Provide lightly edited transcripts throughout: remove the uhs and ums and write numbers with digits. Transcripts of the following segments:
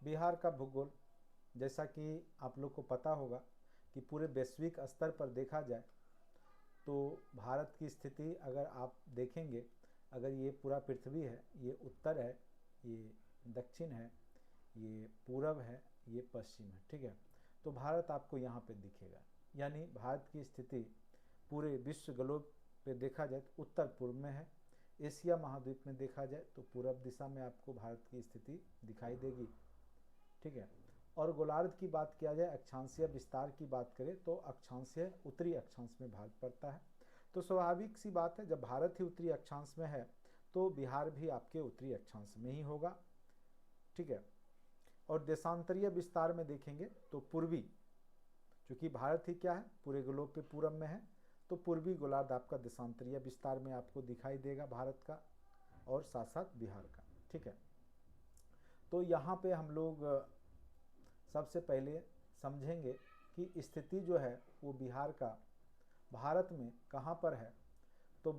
बिहार का भूगोल, जैसा कि आप लोग को पता होगा कि पूरे वैश्विक स्तर पर देखा जाए तो भारत की स्थिति अगर आप देखेंगे, अगर ये पूरा पृथ्वी है, ये उत्तर है, ये दक्षिण है, ये पूरब है, ये पश्चिम है, ठीक है। तो भारत आपको यहाँ पे दिखेगा, यानी भारत की स्थिति पूरे विश्व ग्लोब पे देखा जाए तो उत्तर पूर्व में है। एशिया महाद्वीप में देखा जाए तो पूरब दिशा में आपको भारत की स्थिति दिखाई देगी, ठीक है। और गोलार्ध की बात किया जाए, अक्षांशीय विस्तार की बात करें तो अक्षांशीय उत्तरी अक्षांश में भारत पड़ता है। तो स्वाभाविक सी बात है, जब भारत ही उत्तरी अक्षांश में है तो बिहार भी आपके उत्तरी अक्षांश में ही होगा, ठीक है। और देशांतरीय विस्तार में देखेंगे तो पूर्वी, चूंकि भारत ही क्या है, पूरे ग्लोब पे पूरब में है, तो पूर्वी गोलार्ध आपका देशांतरीय विस्तार में आपको दिखाई देगा भारत का, और साथ साथ बिहार का, ठीक है। तो यहाँ पे हम लोग सबसे पहले समझेंगे कि स्थिति जो है वो बिहार का भारत में कहाँ पर है। तो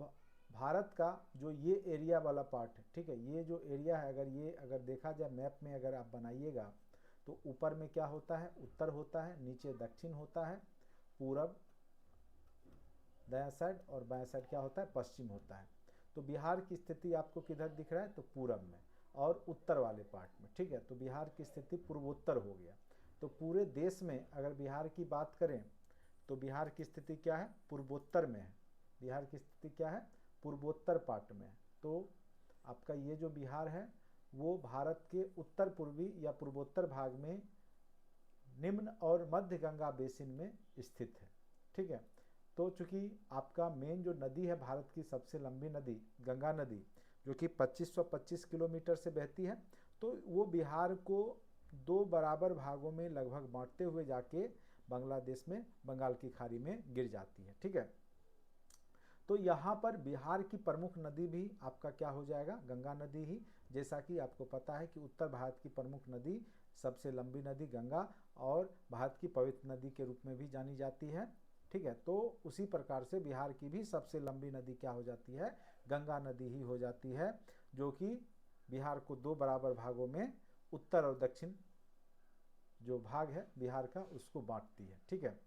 भारत का जो ये एरिया वाला पार्ट है, ठीक है, ये जो एरिया है, अगर देखा जाए मैप में, अगर आप बनाइएगा तो ऊपर में क्या होता है, उत्तर होता है, नीचे दक्षिण होता है, पूरब दायां साइड, और बायां साइड क्या होता है, पश्चिम होता है। तो बिहार की स्थिति आपको किधर दिख रहा है, तो पूरब में और उत्तर वाले पार्ट में, ठीक है। तो बिहार की स्थिति पूर्वोत्तर हो गया। तो पूरे देश में अगर बिहार की बात करें तो बिहार की स्थिति क्या है, पूर्वोत्तर में है। बिहार की स्थिति क्या है, पूर्वोत्तर पार्ट में है। तो आपका ये जो बिहार है वो भारत के उत्तर पूर्वी या पूर्वोत्तर भाग में निम्न और मध्य गंगा बेसिन में स्थित है, ठीक है। तो चूंकि आपका मेन जो नदी है, भारत की सबसे लंबी नदी गंगा नदी, जो कि 2525 किलोमीटर से बहती है, तो वो बिहार को दो बराबर भागों में लगभग बांटते हुए जाके बांग्लादेश में बंगाल की खाड़ी में गिर जाती है, ठीक है। तो यहाँ पर बिहार की प्रमुख नदी भी आपका क्या हो जाएगा, गंगा नदी ही। जैसा कि आपको पता है कि उत्तर भारत की प्रमुख नदी, सबसे लंबी नदी गंगा, और भारत की पवित्र नदी के रूप में भी जानी जाती है, ठीक है। तो उसी प्रकार से बिहार की भी सबसे लंबी नदी क्या हो जाती है, गंगा नदी ही हो जाती है, जो कि बिहार को दो बराबर भागों में, उत्तर और दक्षिण जो भाग है बिहार का, उसको बांटती है, ठीक है।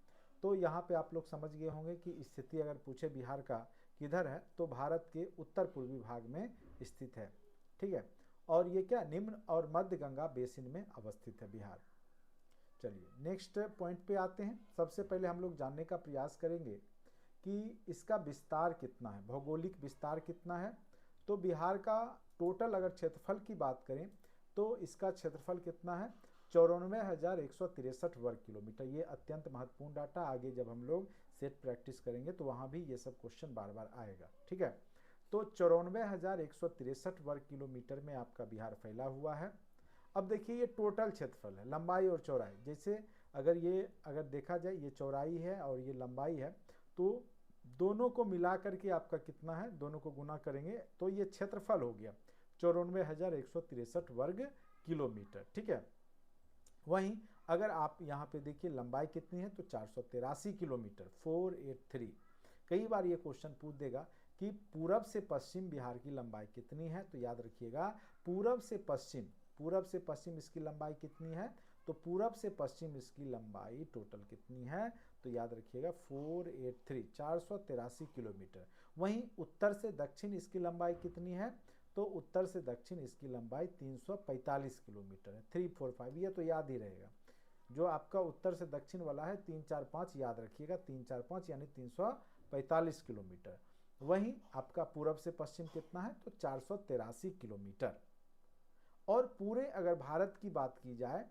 तो यहाँ पे आप लोग समझ गए होंगे कि स्थिति अगर पूछे बिहार का किधर है, तो भारत के उत्तर पूर्वी भाग में स्थित है, ठीक है। और ये क्या, निम्न और मध्य गंगा बेसिन में अवस्थित है बिहार। चलिए नेक्स्ट पॉइंट पे आते हैं। सबसे पहले हम लोग जानने का प्रयास करेंगे कि इसका विस्तार कितना है, भौगोलिक विस्तार कितना है। तो बिहार का टोटल अगर क्षेत्रफल की बात करें तो इसका क्षेत्रफल कितना है, 94,163 वर्ग किलोमीटर। ये अत्यंत महत्वपूर्ण डाटा, आगे जब हम लोग सेट प्रैक्टिस करेंगे तो वहाँ भी ये सब क्वेश्चन बार बार आएगा, ठीक है। तो 94,163 वर्ग किलोमीटर में आपका बिहार फैला हुआ है। अब देखिए ये टोटल क्षेत्रफल है, लंबाई और चौड़ाई। जैसे अगर देखा जाए ये चौड़ाई है और ये लंबाई है, तो दोनों को मिला करके आपका कितना है, दोनों को गुना करेंगे तो ये क्षेत्रफल हो गया 94,163 वर्ग किलोमीटर, ठीक है। वहीं अगर आप यहाँ पे देखिए लंबाई कितनी है, तो 483 किलोमीटर, 483। कई बार ये क्वेश्चन पूछ देगा कि पूरब से पश्चिम बिहार की लंबाई कितनी है, तो याद रखिएगा पूरब से पश्चिम इसकी लंबाई कितनी है, तो पूरब से पश्चिम इसकी लंबाई टोटल कितनी है, तो याद रखिएगा 483, 483 किलोमीटर। वहीं उत्तर से दक्षिण इसकी लंबाई कितनी है, तो उत्तर से दक्षिण इसकी लंबाई 345 किलोमीटर है, 345, ये तो याद ही रहेगा। जो आपका उत्तर से दक्षिण वाला है 345 याद रखिएगा, 345 यानी 345 किलोमीटर। वहीं आपका पूरब से पश्चिम कितना है, तो 483 किलोमीटर। और पूरे अगर भारत की बात की जाए,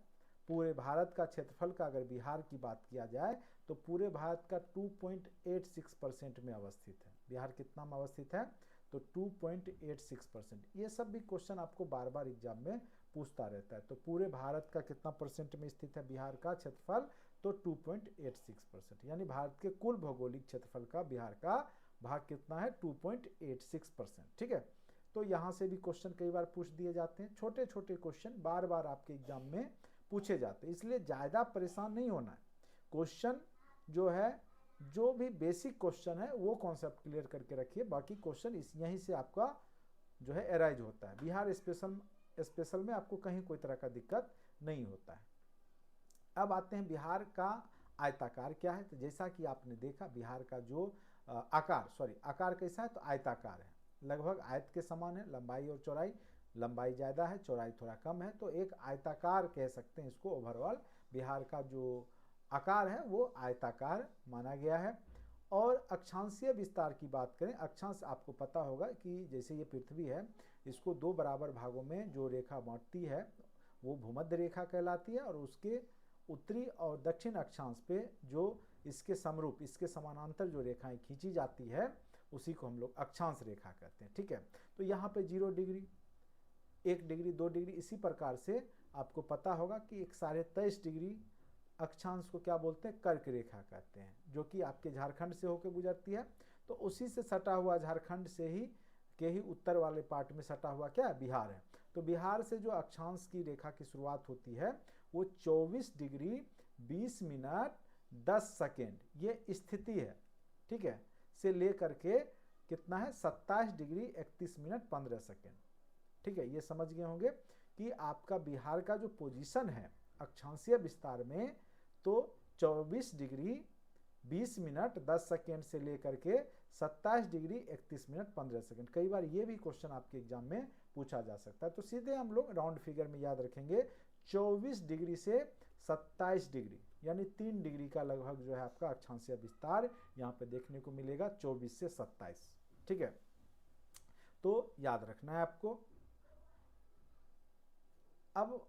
पूरे भारत का क्षेत्रफल का अगर बिहार की बात किया जाए तो पूरे भारत का 2.86% में अवस्थित है। बिहार कितना में अवस्थित है, तो 2.86%। ये सब भी क्वेश्चन आपको बार बार एग्जाम में पूछता रहता है। तो पूरे भारत का कितना परसेंट में स्थित है बिहार का क्षेत्रफल, तो 2.86%, यानी भारत के कुल भौगोलिक क्षेत्रफल का बिहार का भाग कितना है, 2.86%, ठीक है। तो यहाँ से भी क्वेश्चन कई बार पूछ दिए जाते हैं, छोटे छोटे क्वेश्चन बार बार आपके एग्जाम में पूछे जाते हैं, इसलिए ज़्यादा परेशान नहीं होना है। क्वेश्चन जो है, जो भी बेसिक क्वेश्चन है वो कॉन्सेप्ट क्लियर करके रखिए, बाकी क्वेश्चन यहीं से आपका जो है एराइज होता है। बिहार स्पेशल में आपको कहीं कोई तरह का दिक्कत नहीं होता है। अब आते हैं बिहार का आयताकार क्या है। तो जैसा कि आपने देखा बिहार का जो आकार कैसा है, तो आयताकार है, लगभग आयत के समान है, लंबाई और चौड़ाई, लंबाई ज़्यादा है, चौड़ाई थोड़ा कम है, तो एक आयताकार कह सकते हैं इसको। ओवरऑल बिहार का जो आकार है वो आयताकार माना गया है। और अक्षांशीय विस्तार की बात करें, अक्षांश आपको पता होगा कि जैसे ये पृथ्वी है, इसको दो बराबर भागों में जो रेखा बांटती है वो भूमध्य रेखा कहलाती है, और उसके उत्तरी और दक्षिण अक्षांश पे जो इसके समरूप, इसके समानांतर जो रेखाएं खींची जाती है उसी को हम लोग अक्षांश रेखा कहते हैं। ठीक है, तो यहाँ पे 0 डिग्री, 1 डिग्री, 2 डिग्री, इसी प्रकार से आपको पता होगा कि एक 23.5 डिग्री अक्षांश को क्या बोलते हैं, कर्क रेखा कहते हैं, जो कि आपके झारखंड से होकर गुजरती है। तो उसी से सटा हुआ झारखंड से ही के ही उत्तर वाले पार्ट में सटा हुआ क्या है, बिहार है। तो बिहार से जो अक्षांश की रेखा की शुरुआत होती है वो 24 डिग्री 20 मिनट 10 सेकेंड ये स्थिति है, ठीक है, से लेकर के कितना है 27 डिग्री 31 मिनट 15 सेकेंड। ठीक है, ये समझ गए होंगे कि आपका बिहार का जो पोजीशन है अक्षांशीय विस्तार में, तो 24 डिग्री 20 मिनट 10 सेकेंड से लेकर के 27 डिग्री 31 मिनट 15 सेकेंड। कई बार ये भी क्वेश्चन आपके एग्जाम में पूछा जा सकता है, तो सीधे हम लोग राउंड फिगर में याद रखेंगे 24 डिग्री से 27 डिग्री, यानी 3 डिग्री का लगभग जो है आपका अक्षांशीय विस्तार यहाँ पे देखने को मिलेगा, 24 से 27। ठीक है, तो याद रखना है आपको। अब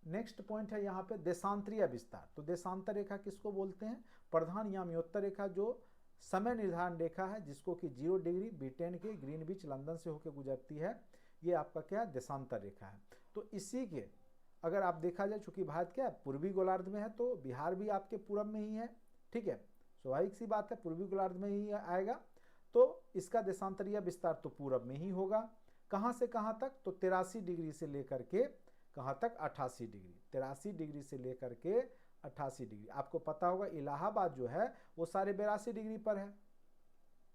नेक्स्ट पॉइंट है यहाँ पे देशांतरीय विस्तार। तो देशांतर रेखा किसको बोलते हैं, प्रधान याम्योत्तर रेखा जो समय निर्धारण रेखा है, जिसको कि 0 डिग्री ब्रिटेन के ग्रीनविच लंदन से होकर गुजरती है, ये आपका क्या है, देशांतर रेखा है। तो इसी के अगर आप देखा जाए, चूंकि भारत क्या है पूर्वी गोलार्ध में है, तो बिहार भी आपके पूरब में ही है। ठीक है, स्वाभाविक सी बात है, पूर्वी गोलार्ध में ही आएगा, तो इसका देशांतरीय विस्तार तो पूरब में ही होगा। कहाँ से कहाँ तक, तो 83 डिग्री से लेकर के कहाँ तक, 88 डिग्री। 83 डिग्री से लेकर के 88 डिग्री। आपको पता होगा इलाहाबाद जो है वो 82.5 डिग्री पर है।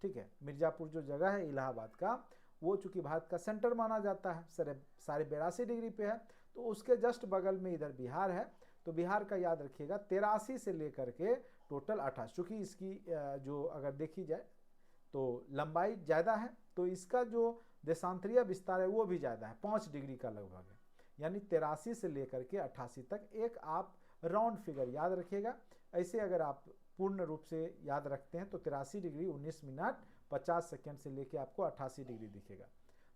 ठीक है, मिर्जापुर जो जगह है इलाहाबाद का, वो चूंकि भारत का सेंटर माना जाता है, 82.5 डिग्री पे है, तो उसके जस्ट बगल में इधर बिहार है। तो बिहार का याद रखिएगा 83 से लेकर के टोटल 28, चूंकि इसकी जो अगर देखी जाए तो लंबाई ज़्यादा है, तो इसका जो देशांतरीय विस्तार है वो भी ज़्यादा है, 5 डिग्री का लगभग है, यानी 83 से लेकर के 88 तक। एक आप राउंड फिगर याद रखिएगा। ऐसे अगर आप पूर्ण रूप से याद रखते हैं तो 83 डिग्री 19 मिनट 50 सेकेंड से लेकर आपको 88 डिग्री दिखेगा।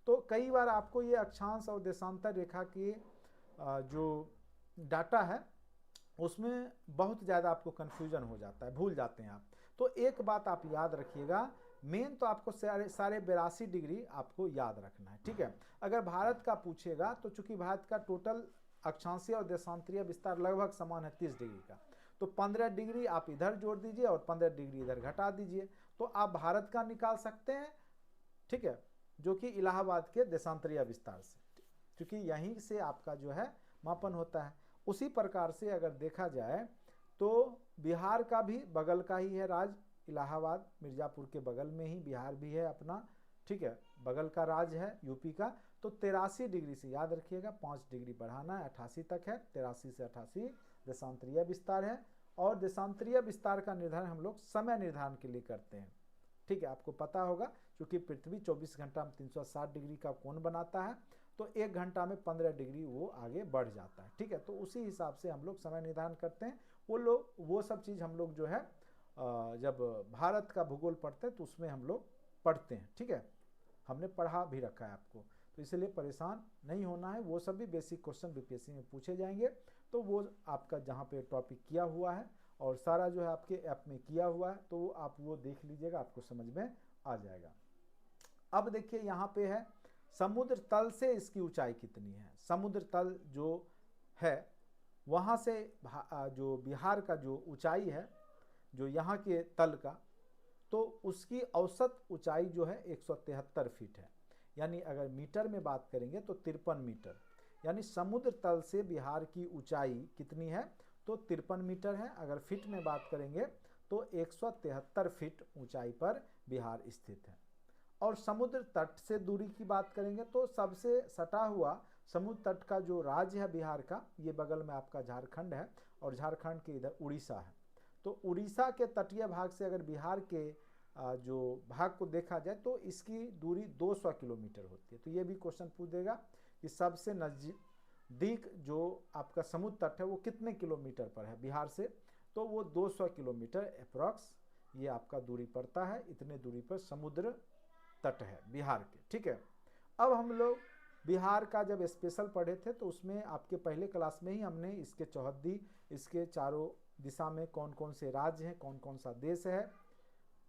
तो कई बार आपको ये अक्षांश और देशांतर रेखा की जो डाटा है उसमें बहुत ज़्यादा आपको कन्फ्यूजन हो जाता है, भूल जाते हैं आप। तो एक बात आप याद रखिएगा, मेन तो आपको 82.5 डिग्री आपको याद रखना है। ठीक है, अगर भारत का पूछेगा तो चूंकि भारत का टोटल अक्षांशीय और देशांतरीय विस्तार लगभग समान है 30 डिग्री का, तो 15 डिग्री आप इधर जोड़ दीजिए और 15 डिग्री इधर घटा दीजिए, तो आप भारत का निकाल सकते हैं। ठीक है, जो कि इलाहाबाद के देशांतरीय विस्तार से, क्योंकि यहीं से आपका जो है मापन होता है। उसी प्रकार से अगर देखा जाए तो बिहार का भी बगल का ही है राज्य इलाहाबाद, मिर्जापुर के बगल में ही बिहार भी है अपना। ठीक है, बगल का राज्य है यूपी का। तो 83 डिग्री से याद रखिएगा 5 डिग्री बढ़ाना है, 88 तक है, 83 से 88 देशांतरीय विस्तार है। और देशांतरीय विस्तार का निर्धारण हम लोग समय निर्धारण के लिए करते हैं। ठीक है, आपको पता होगा क्योंकि पृथ्वी 24 घंटा में 360 डिग्री का कोण बनाता है, तो 1 घंटा में 15 डिग्री वो आगे बढ़ जाता है। ठीक है, तो उसी हिसाब से हम लोग समय निर्धारण करते हैं। वो सब चीज़ हम लोग जो है जब भारत का भूगोल पढ़ते हैं तो उसमें हम लोग पढ़ते हैं। ठीक है, हमने पढ़ा भी रखा है आपको, तो इसलिए परेशान नहीं होना है। वो सब भी बेसिक क्वेश्चन बीपीएससी में पूछे जाएंगे, तो वो आपका जहाँ पे टॉपिक किया हुआ है और सारा जो है आपके ऐप में किया हुआ है, तो आप वो देख लीजिएगा, आपको समझ में आ जाएगा। अब देखिए यहाँ पे है समुद्र तल से इसकी ऊंचाई कितनी है। समुद्र तल जो है वहाँ से जो बिहार का जो ऊंचाई है, जो यहाँ के तल का, तो उसकी औसत ऊंचाई जो है 173 फीट है। यानी अगर मीटर में बात करेंगे तो 53 मीटर, यानी समुद्र तल से बिहार की ऊंचाई कितनी है, तो 53 मीटर है। अगर फीट में बात करेंगे तो 173 फीट ऊंचाई पर बिहार स्थित है। और समुद्र तट से दूरी की बात करेंगे तो सबसे सटा हुआ समुद्र तट का जो राज्य है बिहार का, ये बगल में आपका झारखंड है और झारखंड के इधर उड़ीसा है। तो उड़ीसा के तटीय भाग से अगर बिहार के जो भाग को देखा जाए तो इसकी दूरी 200 किलोमीटर होती है। तो ये भी क्वेश्चन पूछ देगा कि सबसे नज़दीक जो आपका समुद्र तट है वो कितने किलोमीटर पर है बिहार से, तो वो 200 किलोमीटर अप्रॉक्स ये आपका दूरी पड़ता है। इतने दूरी पर समुद्र तट है बिहार के, ठीक है। अब हम लोग बिहार का जब स्पेशल पढ़े थे तो उसमें आपके पहले क्लास में ही हमने इसके चौहद्दी, इसके चारों दिशा में कौन कौन से राज्य हैं, कौन कौन सा देश है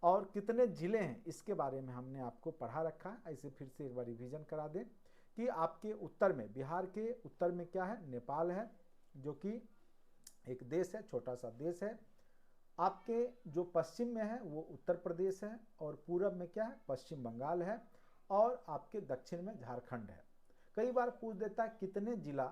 और कितने ज़िले हैं, इसके बारे में हमने आपको पढ़ा रखा है। ऐसे फिर से एक बार रिवीजन करा दें कि आपके उत्तर में, बिहार के उत्तर में क्या है, नेपाल है जो कि एक देश है, छोटा सा देश है। आपके जो पश्चिम में है वो उत्तर प्रदेश है और पूरब में क्या है, पश्चिम बंगाल है और आपके दक्षिण में झारखंड है। कई बार पूछ देता है कितने जिला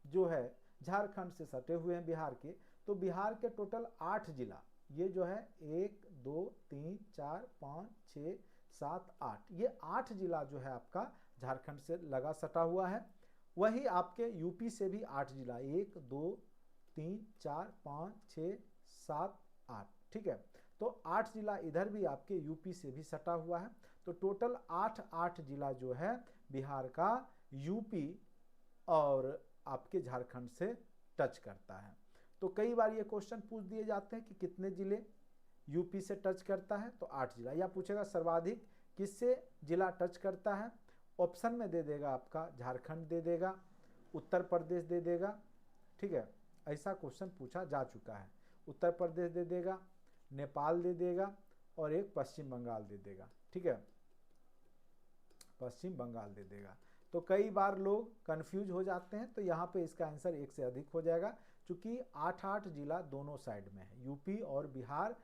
जो है झारखंड से सटे हुए हैं बिहार के, तो बिहार के टोटल 8 जिला, ये जो है 1 2 3 4 5 6 7 8, ये 8 जिला जो है आपका झारखंड से लगा सटा हुआ है। वही आपके यूपी से भी 8 जिला, 1 2 3 4 5 6 7 8, ठीक है। तो 8 जिला इधर भी आपके यूपी से भी सटा हुआ है। तो टोटल 8 जिला जो है बिहार का यूपी और आपके झारखंड से टच करता है। तो कई बार ये क्वेश्चन पूछ दिए जाते हैं कि कितने जिले यूपी से टच करता है, तो 8 जिला। या पूछेगा सर्वाधिक किससे जिला टच करता है, ऑप्शन में दे देगा आपका झारखंड दे देगा, उत्तर प्रदेश दे देगा, ठीक है। ऐसा क्वेश्चन पूछा जा चुका है। उत्तर प्रदेश दे देगा, नेपाल दे देगा और एक पश्चिम बंगाल दे देगा, ठीक है, पश्चिम बंगाल दे देगा। तो कई बार लोग कंफ्यूज हो जाते हैं, तो यहाँ पे इसका आंसर 1 से अधिक हो जाएगा, क्योंकि 8 जिला दोनों साइड में है, यूपी और बिहार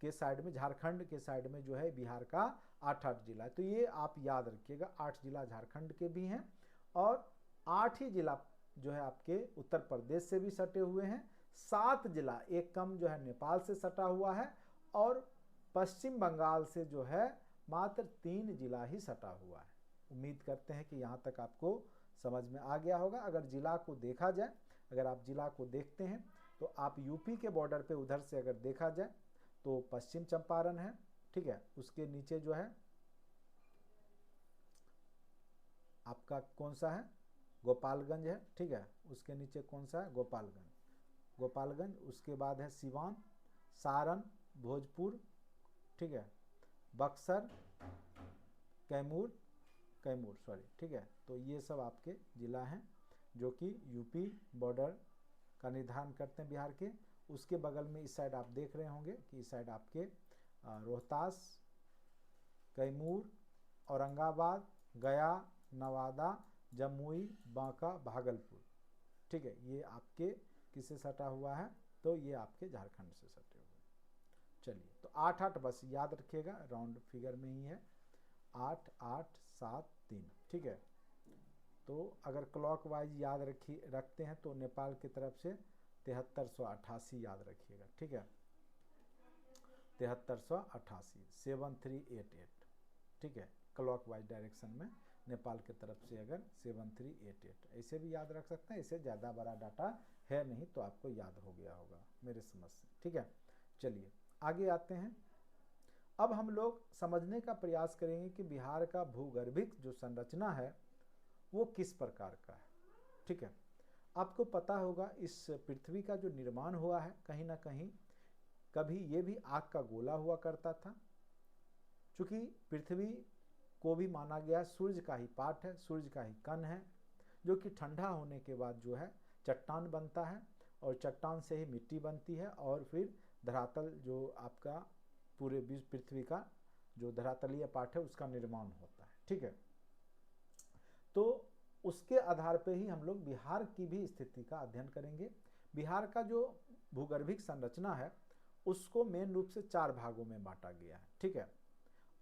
के साइड में, झारखंड के साइड में जो है बिहार का 8 जिला। तो ये आप याद रखिएगा, 8 जिला झारखंड के भी हैं और 8 ही जिला जो है आपके उत्तर प्रदेश से भी सटे हुए हैं। 7 जिला, एक कम जो है नेपाल से सटा हुआ है और पश्चिम बंगाल से जो है मात्र 3 जिला ही सटा हुआ है। उम्मीद करते हैं कि यहाँ तक आपको समझ में आ गया होगा। अगर जिला को देखा जाए, अगर आप जिला को देखते हैं तो आप यूपी के बॉर्डर पे उधर से अगर देखा जाए तो पश्चिम चंपारण है, ठीक है, उसके नीचे जो है आपका कौन सा है, गोपालगंज है, ठीक है, उसके नीचे कौन सा है, गोपालगंज, उसके बाद है सिवान, सारण, भोजपुर, ठीक है, बक्सर, कैमूर, ठीक है। तो ये सब आपके ज़िला हैं जो कि यूपी बॉर्डर का निर्धारण करते हैं बिहार के। उसके बगल में इस साइड आप देख रहे होंगे कि इस साइड आपके रोहतास, कैमूर, औरंगाबाद, गया, नवादा, जमुई, बांका, भागलपुर, ठीक है, ये आपके किससे सटा हुआ है, तो ये आपके झारखंड से सटे हुए। चलिए, तो 8 बस याद रखिएगा, राउंड फिगर में ही है, 8 8 7 3, ठीक है। तो अगर क्लॉक वाइज याद रखते हैं तो नेपाल की तरफ से 7388 याद रखिएगा, ठीक है, 7388 7388, ठीक है, क्लॉक वाइज डायरेक्शन में नेपाल की तरफ से अगर 7388 ऐसे भी याद रख सकते हैं। इससे ज़्यादा बड़ा डाटा है नहीं, तो आपको याद हो गया होगा मेरे समझ से, ठीक है। चलिए आगे आते हैं। अब हम लोग समझने का प्रयास करेंगे कि बिहार का भूगर्भिक जो संरचना है वो किस प्रकार का है, ठीक है। आपको पता होगा इस पृथ्वी का जो निर्माण हुआ है, कहीं ना कहीं कभी ये भी आग का गोला हुआ करता था, चूँकि पृथ्वी को भी माना गया सूर्य का ही पार्ट है, सूर्य का ही कण है, जो कि ठंडा होने के बाद जो है चट्टान बनता है और चट्टान से ही मिट्टी बनती है और फिर धरातल जो आपका पूरे विश्व पृथ्वी का जो धरातलीय पार्ट है उसका निर्माण होता है, ठीक है। तो उसके आधार पे ही हम लोग बिहार की भी स्थिति का अध्ययन करेंगे। बिहार का जो भूगर्भिक संरचना है उसको मेन रूप से 4 भागों में बांटा गया है, ठीक है।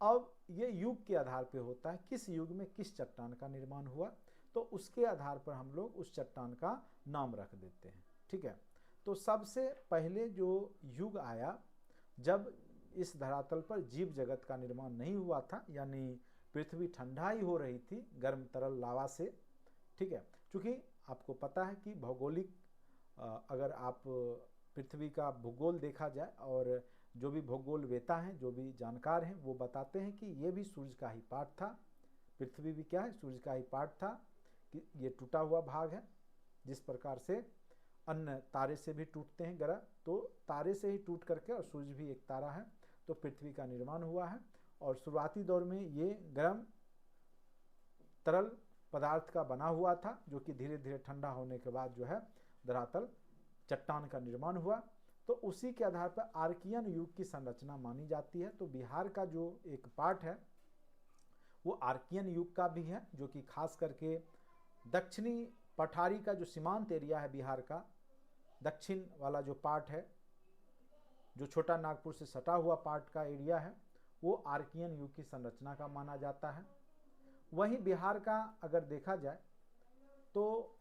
अब ये युग के आधार पे होता है, किस युग में किस चट्टान का निर्माण हुआ, तो उसके आधार पर हम लोग उस चट्टान का नाम रख देते हैं, ठीक है। तो सबसे पहले जो युग आया जब इस धरातल पर जीव जगत का निर्माण नहीं हुआ था, यानी पृथ्वी ठंडा ही हो रही थी गर्म तरल लावा से, ठीक है। चूँकि आपको पता है कि भौगोलिक अगर आप पृथ्वी का भूगोल देखा जाए और जो भी भूगोल वेता हैं, जो भी जानकार हैं, वो बताते हैं कि ये भी सूर्य का ही पार्ट था। पृथ्वी भी क्या है, सूर्य का ही पार्ट था, कि ये टूटा हुआ भाग है। जिस प्रकार से अन्य तारे से भी टूटते हैं ग्रह, तो तारे से ही टूट करके, और सूर्य भी एक तारा है, तो पृथ्वी का निर्माण हुआ है। और शुरुआती दौर में ये गर्म तरल पदार्थ का बना हुआ था, जो कि धीरे धीरे ठंडा होने के बाद जो है धरातल चट्टान का निर्माण हुआ। तो उसी के आधार पर आर्कियन युग की संरचना मानी जाती है। तो बिहार का जो एक पार्ट है वो आर्कियन युग का भी है, जो कि खास करके दक्षिणी पठारी का जो सीमांत एरिया है बिहार का, दक्षिण वाला जो पार्ट है, जो छोटा नागपुर से सटा हुआ पार्ट का एरिया है, वो आर्कियन युग की संरचना का माना जाता है। वहीं बिहार का अगर देखा जाए तो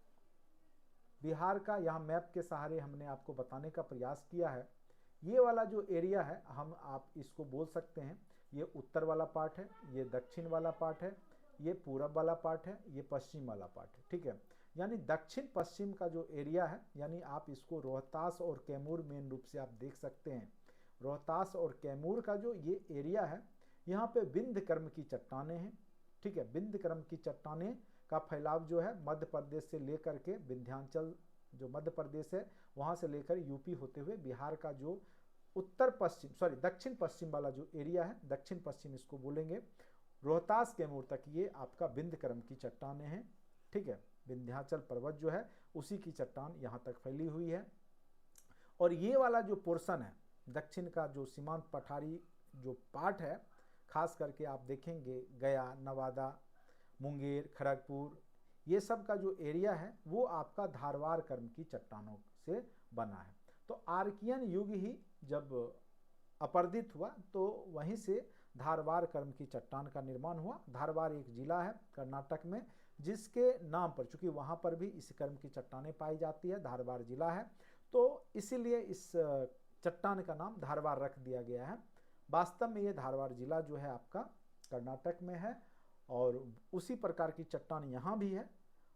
बिहार का यहाँ मैप के सहारे हमने आपको बताने का प्रयास किया है। ये वाला जो एरिया है, आप इसको बोल सकते हैं, ये उत्तर वाला पार्ट है, ये दक्षिण वाला पार्ट है, ये पूरब वाला पार्ट है, ये पश्चिम वाला पार्ट है, ठीक है। यानी दक्षिण पश्चिम का जो एरिया है, यानी आप इसको रोहतास और कैमूर मेन रूप से आप देख सकते हैं। रोहतास और कैमूर का जो ये एरिया है, यहाँ पे विंध्यकर्म की चट्टानें हैं, ठीक है। विंध्यकर्म की चट्टानें का फैलाव जो है मध्य प्रदेश से लेकर के विंध्याचल जो मध्य प्रदेश है वहाँ से लेकर यूपी होते हुए बिहार का जो दक्षिण पश्चिम वाला जो एरिया है, दक्षिण पश्चिम इसको बोलेंगे, रोहतास कैमूर तक ये आपका विंध्यकर्म की चट्टानें हैं, ठीक है। विंध्याचल पर्वत जो है उसी की चट्टान यहाँ तक फैली हुई है। और ये वाला जो पोर्शन है दक्षिण का, जो सीमांत पठारी जो पार्ट है, खास करके आप देखेंगे गया, नवादा, मुंगेर, खड़गपुर, ये सब का जो एरिया है वो आपका धारवाड़ कर्म की चट्टानों से बना है। तो आर्कियन युग ही जब अपरदित हुआ तो वहीं से धारवाड़ कर्म की चट्टान का निर्माण हुआ। धारवाड़ एक जिला है कर्नाटक में, जिसके नाम पर, चूंकि वहाँ पर भी इस कर्म की चट्टानें पाई जाती है, धारवाड़ जिला है, तो इसीलिए इस चट्टान का नाम धारवाड़ रख दिया गया है। वास्तव में ये धारवाड़ जिला जो है आपका कर्नाटक में है, और उसी प्रकार की चट्टान यहाँ भी है।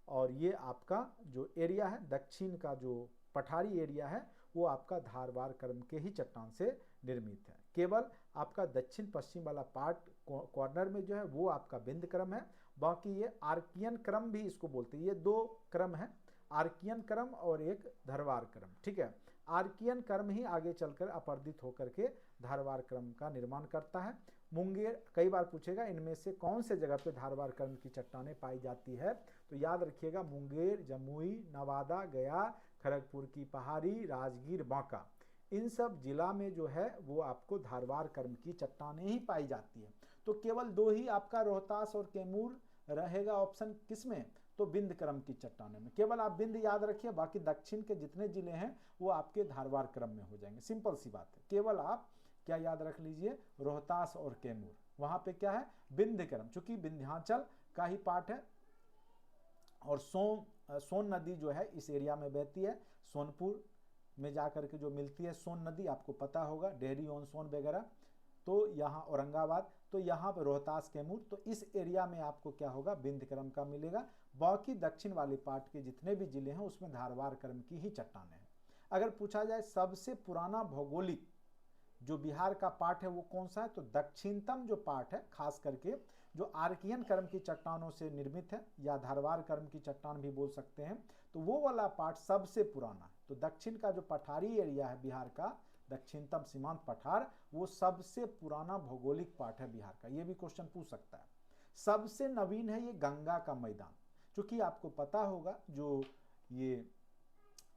और ये आपका जो एरिया है दक्षिण का, जो पठारी एरिया है, वो आपका धारवाड़ कर्म के ही चट्टान से निर्मित है। केवल आपका दक्षिण पश्चिम वाला पार्ट कॉर्नर में जो है वो आपका विंध्यक्रम है। बाकी ये आर्कियन क्रम भी इसको बोलते हैं। ये दो क्रम है, आर्कियन क्रम और एक धारवाड़ क्रम, ठीक है। आर्कियन क्रम ही आगे चलकर अपरदित होकर के धारवाड़ क्रम का निर्माण करता है। मुंगेर कई बार पूछेगा इनमें से कौन से जगह पे धारवाड़ क्रम की चट्टानें पाई जाती है, तो याद रखिएगा मुंगेर, जमुई, नवादा, गया, खड़गपुर की पहाड़ी, राजगीर, बांका, इन सब जिला में जो है वो आपको धारवाड़ कर्म की चट्टानें ही पाई जाती है। तो केवल दो ही आपका रोहतास और कैमूर रहेगा ऑप्शन, किसमें, तो विंध्यक्रम की चट्टानों में। केवल आप विंध्य याद रखिए, बाकी दक्षिण के जितने जिले हैं वो आपके धारवाड़ क्रम में हो जाएंगे। सिंपल सी बात है। केवल आप क्या याद रख लीजिए, रोहतास और कैमूर, वहां पे क्या है, विंध्यक्रम, चूंकि विंध्याचल का ही पार्ट है। और सोन नदी जो है इस एरिया में बहती है, सोनपुर में जाकर के जो मिलती है सोन नदी, आपको पता होगा, डेहरी ऑन सोन वगैरह, तो यहाँ औरंगाबाद, तो यहाँ पर रोहतास कैमूर, तो इस एरिया में आपको क्या होगा, विंध्यक्रम का मिलेगा। बाकी दक्षिण वाले पार्ट के जितने भी जिले हैं उसमें धारवाड़ कर्म की ही चट्टानें हैं। अगर पूछा जाए सबसे पुराना भौगोलिक जो बिहार का पार्ट है वो कौन सा है, तो दक्षिणतम जो पार्ट है, खास करके जो आर्कियन कर्म की चट्टानों से निर्मित है, या धारवाड़ कर्म की चट्टान भी बोल सकते हैं, तो वो वाला पार्ट सबसे पुराना है। तो दक्षिण का जो पठारी एरिया है बिहार का, दक्षिणतम सीमांत पठार, वो सबसे पुराना भौगोलिक पार्ट है बिहार का। ये भी क्वेश्चन पूछ सकता है। सबसे नवीन है ये गंगा का मैदान, क्योंकि आपको पता होगा जो ये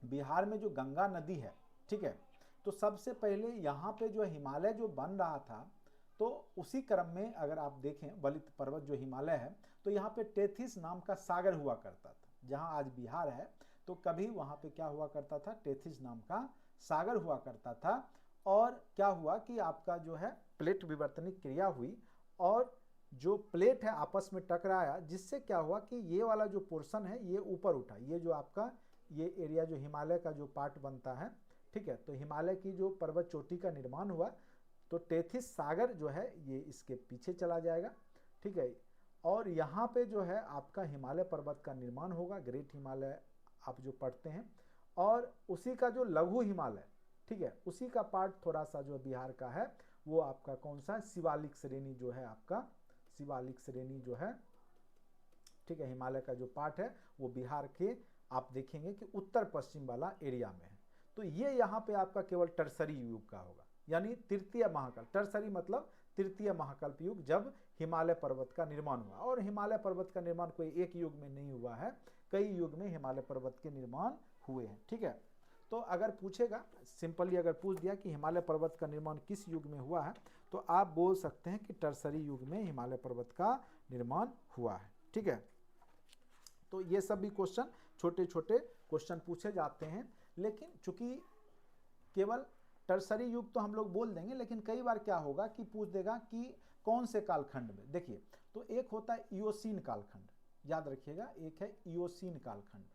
बिहार में जो गंगा नदी है, ठीक है, तो सबसे पहले यहाँ पे जो हिमालय जो बन रहा था, तो उसी क्रम में अगर आप देखें बलित पर्वत जो हिमालय है, तो यहाँ पे टेथिस नाम का सागर हुआ करता था। जहाँ आज बिहार है तो कभी वहाँ पे क्या हुआ करता था, टेथिस नाम का सागर हुआ करता था। और क्या हुआ कि आपका जो है प्लेट विवर्तनिक क्रिया हुई और जो प्लेट है आपस में टकराया, जिससे क्या हुआ कि ये वाला जो पोर्शन है ये ऊपर उठा। ये जो आपका ये एरिया जो हिमालय का जो पार्ट बनता है, ठीक है, तो हिमालय की जो पर्वत चोटी का निर्माण हुआ, तो टेथिस सागर जो है ये इसके पीछे चला जाएगा, ठीक है। और यहाँ पे जो है आपका हिमालय पर्वत का निर्माण होगा, ग्रेट हिमालय आप जो पढ़ते हैं, और उसी का जो लघु हिमालय, ठीक है, उसी का पार्ट थोड़ा सा जो बिहार का है वो आपका कौन सा है, शिवालिक श्रेणी जो है आपका, शिवालिक श्रेणी जो है, ठीक है, हिमालय का जो पार्ट है वो बिहार के आप देखेंगे कि उत्तर पश्चिम वाला एरिया में है। तो ये यहाँ पे आपका केवल टर्सरी युग का होगा, यानी तृतीय महाकल्प, टर्सरी मतलब तृतीय महाकल्प युग, जब हिमालय पर्वत का निर्माण हुआ। और हिमालय पर्वत का निर्माण कोई एक युग में नहीं हुआ है, कई युग में हिमालय पर्वत के निर्माण हुए हैं, ठीक है। तो अगर पूछेगा सिंपली, अगर पूछ दिया कि हिमालय पर्वत का निर्माण किस युग में हुआ है, तो आप बोल सकते हैं कि टर्सरी युग में हिमालय पर्वत का निर्माण हुआ है, ठीक है। तो ये सब भी क्वेश्चन, छोटे छोटे क्वेश्चन पूछे जाते हैं, लेकिन चूंकि केवल टर्सरी युग तो हम लोग बोल देंगे, लेकिन कई बार क्या होगा कि पूछ देगा कि कौन से कालखंड में। देखिए, तो एक होता है इयोसीन कालखंड, याद रखिएगा, एक है इयोसीन कालखंड,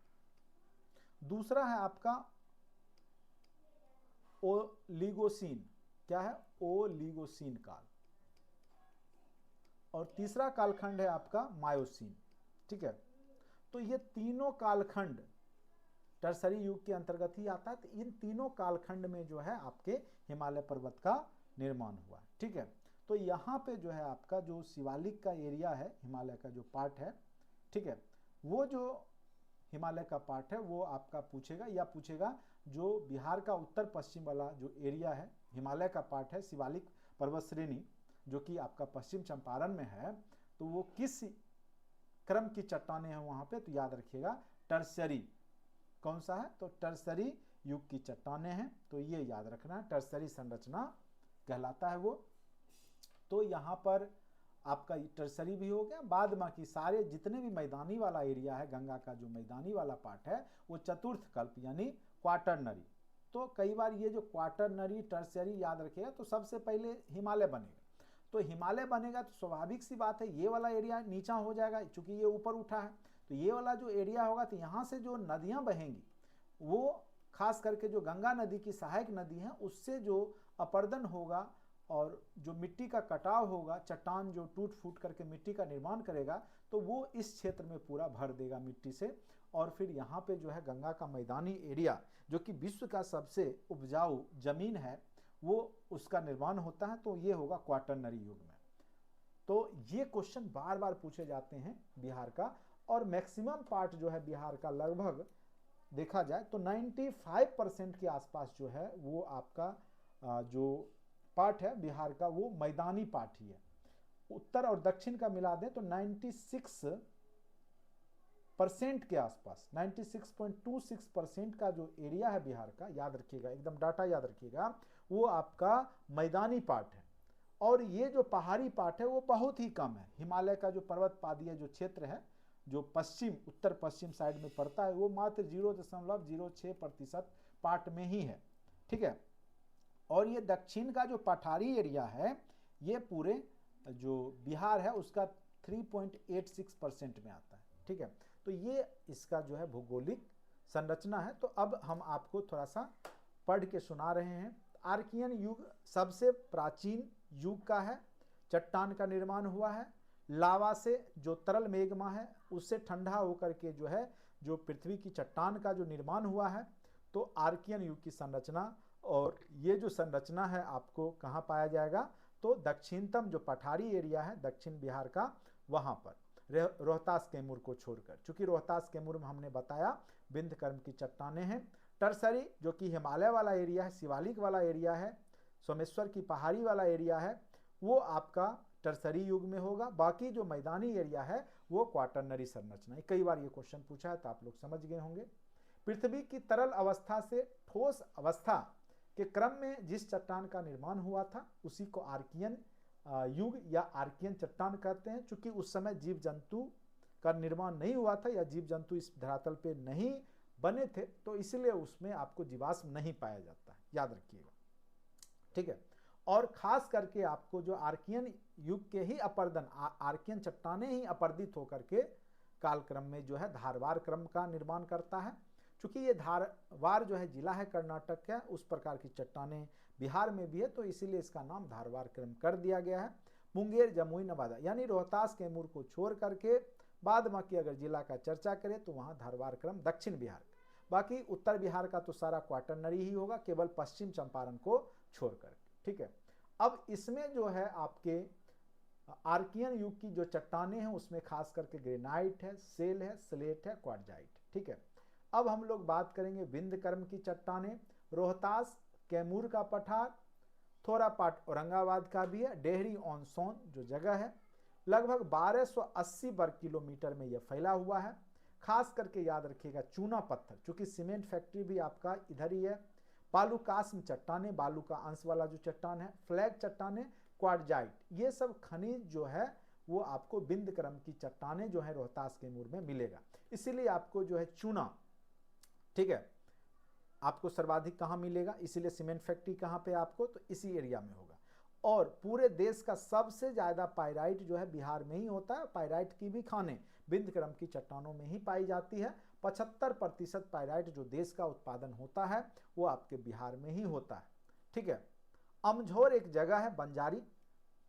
दूसरा है आपका ओलिगोसीन, क्या है, ओलिगोसीन काल, और तीसरा कालखंड है आपका मायोसीन, ठीक है। तो ये तीनों कालखंड टर्सरी युग के अंतर्गत ही आता है। तो इन तीनों कालखंड में जो है आपके हिमालय पर्वत का निर्माण हुआ है, ठीक है। तो यहाँ पे जो है आपका जो शिवालिक का एरिया है, हिमालय का जो पार्ट है, ठीक है, वो जो हिमालय का पार्ट है वो आपका पूछेगा, या पूछेगा जो बिहार का उत्तर पश्चिम वाला जो एरिया है, हिमालय का पार्ट है, शिवालिक पर्वत श्रेणी जो कि आपका पश्चिम चंपारण में है, तो वो किस क्रम की चट्टानें हैं वहाँ पे, तो याद रखिएगा टर्सरी, कौन सा है, तो टर्सरी युग की चट्टानें हैं, तो ये याद रखना है, टर्सरी संरचना कहलाता है वो। तो यहाँ पर आपका टर्सरी भी हो गया, बाद बाकी सारे जितने भी मैदानी वाला एरिया है, गंगा का जो मैदानी वाला पार्ट है वो चतुर्थ कल्प यानी क्वाटरनरी। तो कई बार ये जो क्वाटरनरी टर्सरी याद रखिएगा, तो सबसे पहले हिमालय बनेगा, तो हिमालय बनेगा तो स्वाभाविक सी बात है ये वाला एरिया नीचा हो जाएगा, चूंकि ये ऊपर उठा है, तो ये वाला जो एरिया होगा, तो यहाँ से जो नदियाँ बहेंगी वो खास करके जो गंगा नदी की सहायक नदी है उससे जो अपर्दन होगा और जो मिट्टी का कटाव होगा, चट्टान जो टूट फूट करके मिट्टी का निर्माण करेगा, तो वो इस क्षेत्र में पूरा भर देगा मिट्टी से, और फिर यहाँ पे जो है गंगा का मैदानी एरिया जो कि विश्व का सबसे उपजाऊ जमीन है, वो उसका निर्माण होता है। तो ये होगा क्वाटरनरी युग में। तो ये क्वेश्चन बार बार पूछे जाते हैं बिहार का, और मैक्सिमम पार्ट जो है बिहार का लगभग देखा जाए तो 95% के आसपास जो है वो आपका जो पार्ट है बिहार का वो मैदानी पार्ट ही है। उत्तर और दक्षिण का मिला दें तो 96% के आसपास, 96.26% का जो एरिया है बिहार का, याद रखिएगा, एकदम डाटा याद रखिएगा, वो आपका मैदानी पार्ट है। और ये जो पहाड़ी पार्ट है वो बहुत ही कम है। हिमालय का जो पर्वत पादीय जो क्षेत्र है जो पश्चिम उत्तर पश्चिम साइड में पड़ता है वो मात्र 0.06% पार्ट में ही है, ठीक है। और ये दक्षिण का जो पठारी एरिया है ये पूरे जो बिहार है उसका 3.86% में आता है, ठीक है। तो ये इसका जो है भौगोलिक संरचना है। तो अब हम आपको थोड़ा सा पढ़ के सुना रहे हैं। आर्कियन युग सबसे प्राचीन युग का है, चट्टान का निर्माण हुआ है, लावा से जो तरल मेग्मा है उससे ठंडा होकर के जो है जो पृथ्वी की चट्टान का जो निर्माण हुआ है। तो आर्कियन युग की संरचना, और ये जो संरचना है आपको कहाँ पाया जाएगा, तो दक्षिणतम जो पठारी एरिया है दक्षिण बिहार का वहाँ पर, रोहतास कैमूर को छोड़कर, चूंकि रोहतास कैमूर में हमने बताया विंध्यकर्म की चट्टानें हैं। टर्सरी जो कि हिमालय वाला एरिया है, शिवालिक वाला एरिया है, सोमेश्वर की पहाड़ी वाला एरिया है, वो आपका टर्सरी युग में होगा। बाकी जो मैदानी एरिया है वो क्वाटरनरी संरचना है। कई बार ये क्वेश्चन पूछा है तो आप लोग समझ गए होंगे। पृथ्वी की तरल अवस्था से ठोस अवस्था के क्रम में जिस चट्टान का निर्माण हुआ था उसी को आर्कियन युग या आर्कियन चट्टान कहते हैं। चूंकि उस समय जीव जंतु का निर्माण नहीं हुआ था या जीव जंतु इस धरातल पे नहीं बने थे, तो इसलिए उसमें आपको जीवाश्म नहीं पाया जाता है, याद रखिएगा, ठीक है। और खास करके आपको जो आर्कियन युग के ही अपर्दन, आर्कियन चट्टानें ही अपर्दित होकर के कालक्रम में जो है धारवार क्रम का निर्माण करता है। चूंकि ये धारवार जो है जिला है कर्नाटक का, उस प्रकार की चट्टानें बिहार में भी है, तो इसीलिए इसका नाम धारवार क्रम कर दिया गया है। मुंगेर, जमुई, नवादा, यानी रोहतास कैमूर को छोड़ करके बाद बाकी अगर जिला का चर्चा करें तो वहाँ धारवाड़ क्रम दक्षिण बिहार। बाकी उत्तर बिहार का तो सारा क्वाटरनरी ही होगा, केवल पश्चिम चंपारण को छोड़कर। ठीक है, अब इसमें जो है आपके आर्कियन युग की जो चट्टानें हैं उसमें खास करके ग्रेनाइट है, सेल है, स्लेट है, क्वार्टजाइट। ठीक है, अब हम लोग बात करेंगे विंध्यकर्म की चट्टानें। रोहतास कैमूर का पठार, थोड़ा पार्ट औरंगाबाद का भी है। डेहरी ऑन सोन जो जगह है लगभग 1280 वर्ग किलोमीटर में यह फैला हुआ है। खास करके याद रखिएगा चूना पत्थर, चूंकि सीमेंट फैक्ट्री भी आपका इधर ही है। बालूकास्म चट्टानें, बालू का अंश वाला जो चट्टान है, फ्लैग चट्टानें, क्वार्टजाइट, ये सब खनिज जो है वो आपको विंध्यकर्म की चट्टानें जो है रोहतास कैमूर में मिलेगा। इसीलिए आपको जो है चूना, ठीक है, आपको सर्वाधिक कहाँ मिलेगा, इसीलिए सीमेंट फैक्ट्री कहाँ पे आपको, तो इसी एरिया में होगा। और पूरे देश का सबसे ज़्यादा पायराइट जो है बिहार में ही होता है। पायराइट की भी खानें विंध्यकर्म की चट्टानों में ही पाई जाती है। 75% पायराइट जो देश का उत्पादन होता है वो आपके बिहार में ही होता है। ठीक है, अमझोर एक जगह है बंजारी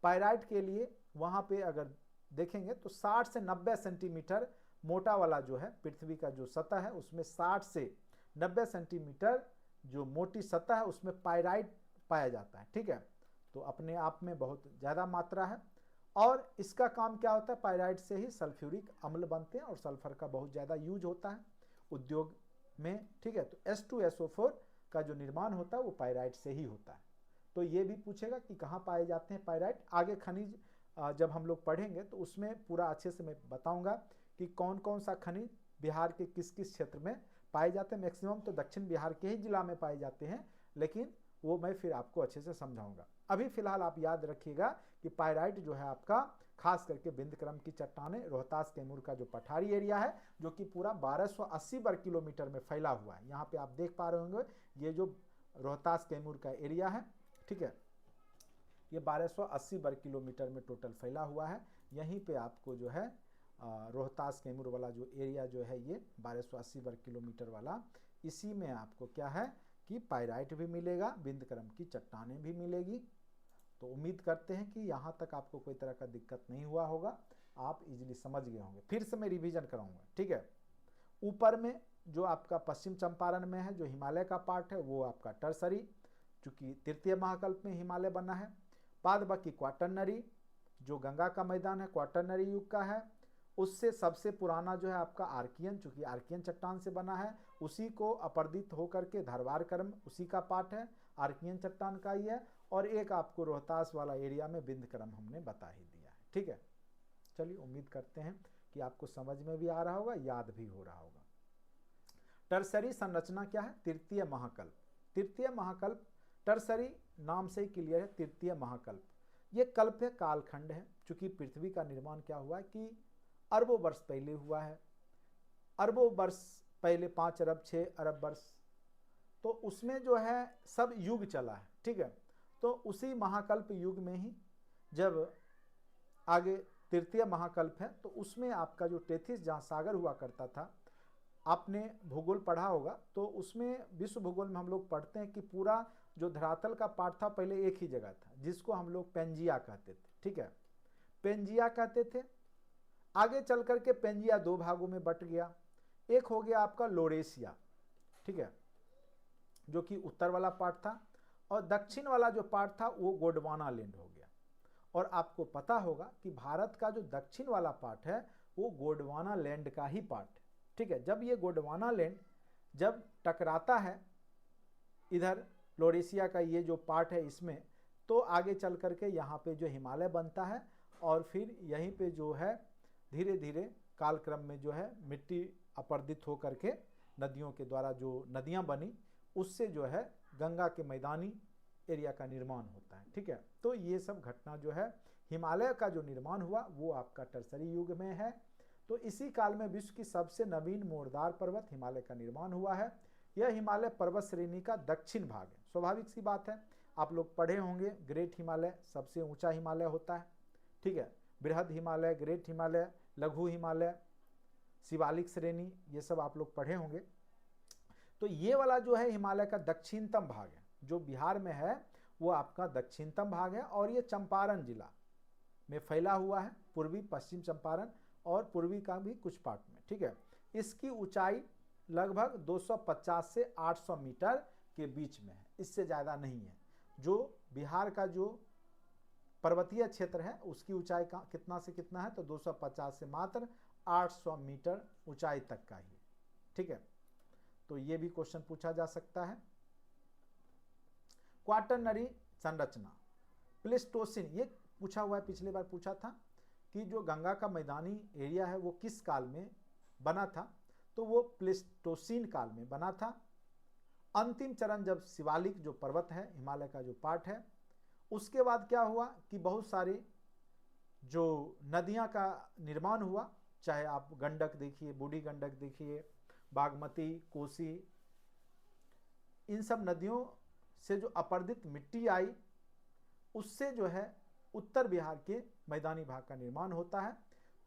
पायराइट के लिए, वहाँ पे अगर देखेंगे तो 60 से 90 सेंटीमीटर मोटा वाला जो है पृथ्वी का जो सतह है उसमें 60 से 90 सेंटीमीटर जो मोटी सतह है उसमें पायराइट पाया जाता है। ठीक है, तो अपने आप में बहुत ज़्यादा मात्रा है। और इसका काम क्या होता है, पायराइट से ही सल्फ्यूरिक अम्ल बनते हैं और सल्फर का बहुत ज़्यादा यूज होता है उद्योग में। ठीक है, तो H2SO4 का जो निर्माण होता है वो पायराइट से ही होता है। तो ये भी पूछेगा कि कहाँ पाए जाते हैं पायराइट। आगे खनिज जब हम लोग पढ़ेंगे तो उसमें पूरा अच्छे से मैं बताऊंगा कि कौन कौन सा खनिज बिहार के किस किस क्षेत्र में पाए जाते हैं। मैक्सिमम तो दक्षिण बिहार के ही जिला में पाए जाते हैं, लेकिन वो मैं फिर आपको अच्छे से समझाऊंगा। अभी फिलहाल आप याद रखिएगा कि पायराइट जो है आपका खास करके विंध्यकर्म की चट्टानें रोहतास कैमूर का जो पठारी एरिया है जो कि पूरा 1280 वर्ग किलोमीटर में फैला हुआ है। यहाँ पे आप देख पा रहे होंगे ये जो रोहतास कैमूर का एरिया है, ठीक है, ये 1280 वर्ग किलोमीटर में टोटल फैला हुआ है। यहीं पे आपको जो है रोहतास कैमूर वाला जो एरिया जो है ये 1280 वर्ग किलोमीटर वाला, इसी में आपको क्या है कि पायराइट भी मिलेगा, विंध्यकर्म की चट्टानें भी मिलेगी। तो उम्मीद करते हैं कि यहाँ तक आपको कोई तरह का दिक्कत नहीं हुआ होगा, आप इजीली समझ गए होंगे। फिर से मैं रिवीजन कराऊंगा। ठीक है, ऊपर में जो आपका पश्चिम चंपारण में है जो हिमालय का पार्ट है वो आपका टर्सरी, चूँकि तृतीय महाकल्प में हिमालय बना है। बाद बाकी क्वाटरनरी जो गंगा का मैदान है क्वाटरनरी युग का है। उससे सबसे पुराना जो है आपका आर्कियन, चूँकि आर्कियन चट्टान से बना है, उसी को अपरदित होकर के धारवाड़ क्रम उसी का पार्ट है, आर्कियन चट्टान का ही है। और एक आपको रोहतास वाला एरिया में विंध्यकर्म हमने बता ही दिया है। ठीक है, चलिए उम्मीद करते हैं कि आपको समझ में भी आ रहा होगा, याद भी हो रहा होगा। टर्सरी संरचना क्या है, तृतीय महाकल्प। तृतीय महाकल्प टर्सरी नाम से ही क्लियर है, तृतीय महाकल्प ये कल्प है, कालखंड है। चूंकि पृथ्वी का निर्माण क्या हुआ कि अरबों वर्ष पहले हुआ है, अरबों वर्ष पहले 5 अरब 6 अरब वर्ष, तो उसमें जो है सब युग चला है। ठीक है, तो उसी महाकल्प युग में ही जब आगे तृतीय महाकल्प है तो उसमें आपका जो टेथिस जहाँ सागर हुआ करता था, आपने भूगोल पढ़ा होगा, तो उसमें विश्व भूगोल में हम लोग पढ़ते हैं कि पूरा जो धरातल का पार्ट था पहले एक ही जगह था जिसको हम लोग पेंजिया कहते थे। ठीक है, पेंजिया कहते थे। आगे चल करके पेंजिया 2 भागों में बट गया। एक हो गया आपका लोरेशिया, ठीक है, जो कि उत्तर वाला पार्ट था, और दक्षिण वाला जो पार्ट था वो गोंडवाना लैंड हो गया। और आपको पता होगा कि भारत का जो दक्षिण वाला पार्ट है वो गोंडवाना लैंड का ही पार्ट है। ठीक है, जब ये गोंडवाना लैंड जब टकराता है इधर लोरेशिया का ये जो पार्ट है इसमें, तो आगे चल करके यहाँ पे जो हिमालय बनता है और फिर यहीं पे जो है धीरे धीरे कालक्रम में जो है मिट्टी अपरदित हो करके नदियों के द्वारा जो नदियाँ बनी उससे जो है गंगा के मैदानी एरिया का निर्माण होता है। ठीक है, तो ये सब घटना जो है हिमालय का जो निर्माण हुआ वो आपका टर्सरी युग में है। तो इसी काल में विश्व की सबसे नवीन मोरदार पर्वत हिमालय का निर्माण हुआ है। यह हिमालय पर्वत श्रेणी का दक्षिण भाग है। स्वाभाविक सी बात है, आप लोग पढ़े होंगे ग्रेट हिमालय सबसे ऊंचा हिमालय होता है। ठीक है, बृहद हिमालय, ग्रेट हिमालय, लघु हिमालय, शिवालिक श्रेणी, ये सब आप लोग पढ़े होंगे। तो ये वाला जो है हिमालय का दक्षिणतम भाग है, जो बिहार में है वो आपका दक्षिणतम भाग है। और ये चंपारण जिला में फैला हुआ है, पूर्वी पश्चिम चंपारण और पूर्वी का भी कुछ पार्ट में, ठीक है। इसकी ऊंचाई लगभग 250 से 800 मीटर के बीच में है, इससे ज़्यादा नहीं है। जो बिहार का जो पर्वतीय क्षेत्र है उसकी ऊंचाई का कितना से कितना है, तो 250 से मात्र 800 मीटर ऊंचाई तक का ही, ठीक है। तो ये भी क्वेश्चन पूछा जा सकता है। क्वाटरनरी संरचना, प्लेस्टोसिन, ये पूछा हुआ है, पिछली बार पूछा था कि जो गंगा का मैदानी एरिया है वो किस काल में बना था, तो वो प्लेस्टोसिन काल में बना था। अंतिम चरण जब शिवालिक जो पर्वत है, हिमालय का जो पार्ट है, उसके बाद क्या हुआ कि बहुत सारे जो नदियां का निर्माण हुआ, चाहे आप गंडक देखिए, बूढ़ी गंडक देखिए, बागमती, कोसी, इन सब नदियों से जो अपरदित मिट्टी आई उससे जो है उत्तर बिहार के मैदानी भाग का निर्माण होता है।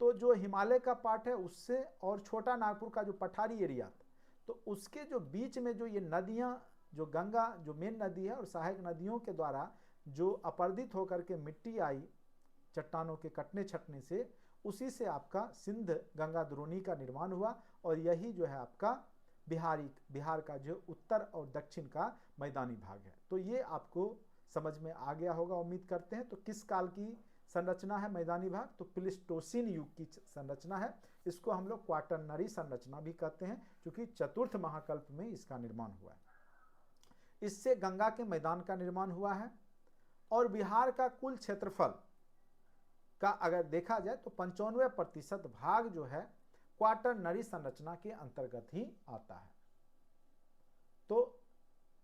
तो जो हिमालय का पार्ट है उससे और छोटा नागपुर का जो पठारी एरिया था, तो उसके जो बीच में जो ये नदियां, जो गंगा जो मेन नदी है और सहायक नदियों के द्वारा जो अपरदित होकर के मिट्टी आई चट्टानों के कटने छटने से, उसी से आपका सिंध गंगा द्रोणी का निर्माण हुआ और यही जो है आपका बिहार का जो उत्तर और दक्षिण का मैदानी भाग है। तो ये आपको समझ में आ गया होगा उम्मीद करते हैं। तो किस काल की संरचना है मैदानी भाग, तो प्लेस्टोसिन युग की संरचना है। इसको हम लोग क्वाटरनरी संरचना भी कहते हैं क्योंकि चतुर्थ महाकल्प में इसका निर्माण हुआ है। इससे गंगा के मैदान का निर्माण हुआ है और बिहार का कुल क्षेत्रफल का अगर देखा जाए तो 95% भाग जो है क्वाटरनरी संरचना के अंतर्गत ही आता है। तो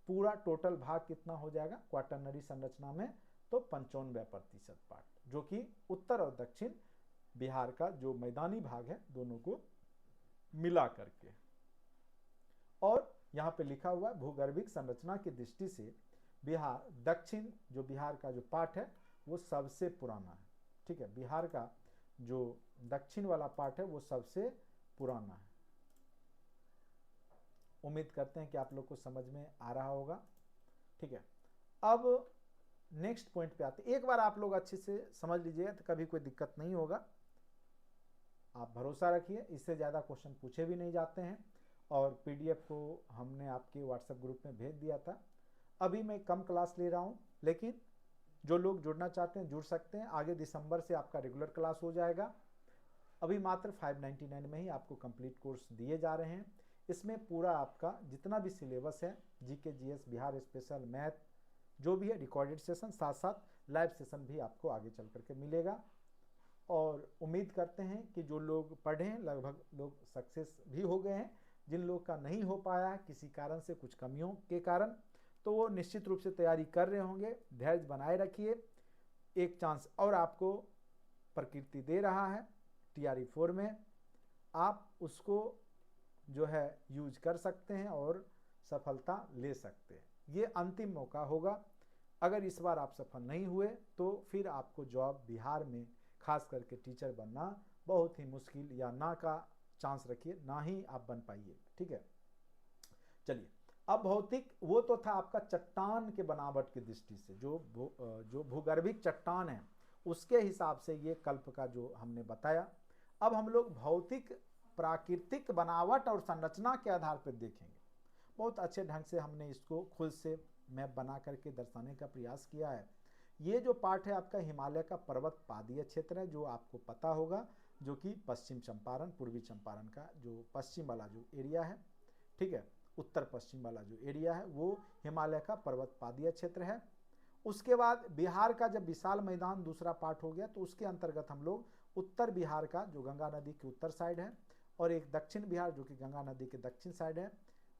पूरा टोटल भाग कितना हो जाएगा क्वाटरनरी संरचना में, तो 95% पार्ट, जो कि उत्तर और दक्षिण बिहार का जो मैदानी भाग है दोनों को मिला करके। और यहाँ पे लिखा हुआ है भूगर्भिक संरचना की दृष्टि से बिहार दक्षिण जो बिहार का जो पार्ट है वो सबसे पुराना है, ठीक है। बिहार का जो दक्षिण वाला पार्ट है वो सबसे पुराना है। उम्मीद करते हैं कि आप लोग को समझ में आ रहा होगा, ठीक है। अब नेक्स्ट पॉइंट पे आते हैं। एक बार आप लोग अच्छे से समझ लीजिएगा तो कभी कोई दिक्कत नहीं होगा, आप भरोसा रखिए, इससे ज़्यादा क्वेश्चन पूछे भी नहीं जाते हैं। और पीडीएफ को हमने आपके व्हाट्सएप ग्रुप में भेज दिया था। अभी मैं कम क्लास ले रहा हूँ, लेकिन जो लोग जुड़ना चाहते हैं जुड़ सकते हैं। आगे दिसंबर से आपका रेगुलर क्लास हो जाएगा। अभी मात्र 599 में ही आपको कंप्लीट कोर्स दिए जा रहे हैं। इसमें पूरा आपका जितना भी सिलेबस है, GK, GS, Bihar special, math, जो भी है, रिकॉर्डेड सेशन, साथ साथ लाइव सेशन भी आपको आगे चल करके मिलेगा। और उम्मीद करते हैं कि जो लोग पढ़े हैं लगभग लोग सक्सेस भी हो गए हैं। जिन लोग का नहीं हो पाया है किसी कारण से, कुछ कमियों के कारण, तो वो निश्चित रूप से तैयारी कर रहे होंगे। धैर्य बनाए रखिए, एक चांस और आपको प्रकृति दे रहा है TRE 4 में, आप उसको जो है यूज कर सकते हैं और सफलता ले सकते हैं। ये अंतिम मौका होगा। अगर इस बार आप सफल नहीं हुए तो फिर आपको जॉब बिहार में खास करके टीचर बनना बहुत ही मुश्किल, या ना का चांस रखिए, ना ही आप बन पाइए, ठीक है। चलिए, अब भौतिक, वो तो था आपका चट्टान के बनावट की दृष्टि से, जो भूगर्भिक चट्टान है उसके हिसाब से ये कल्प का जो हमने बताया। अब हम लोग भौतिक प्राकृतिक बनावट और संरचना के आधार पर देखेंगे। बहुत अच्छे ढंग से हमने इसको खुद से मैप बना करके दर्शाने का प्रयास किया है। ये जो पार्ट है आपका हिमालय का पर्वत पादीय क्षेत्र है, जो आपको पता होगा, जो कि पश्चिम चंपारण, पूर्वी चंपारण का जो पश्चिम वाला जो एरिया है, ठीक है, उत्तर पश्चिम वाला जो एरिया है वो हिमालय का पर्वत पादीय क्षेत्र है। उसके बाद बिहार का जब विशाल मैदान दूसरा पार्ट हो गया तो उसके अंतर्गत हम लोग उत्तर बिहार का जो गंगा नदी के उत्तर साइड है और एक दक्षिण बिहार जो कि गंगा नदी के दक्षिण साइड है,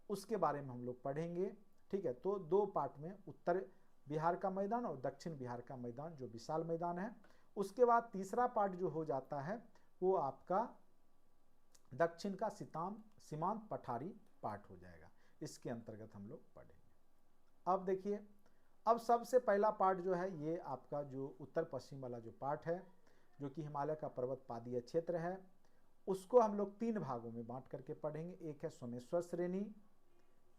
उसके बारे में हम लोग पढ़ेंगे, ठीक है। तो दो पार्ट में उत्तर बिहार का मैदान और दक्षिण बिहार का मैदान जो विशाल मैदान है। उसके बाद तीसरा पार्ट जो हो जाता है वो आपका दक्षिण का सीमांत पठारी पार्ट हो जाएगा, इसके अंतर्गत हम लोग पढ़ेंगे। अब देखिए, अब सबसे पहला पार्ट जो है ये आपका जो उत्तर पश्चिम वाला जो पार्ट है, जो कि हिमालय का पर्वत पादीय क्षेत्र है, उसको हम लोग 3 भागों में बांट करके पढ़ेंगे। एक है सोमेश्वर श्रेणी,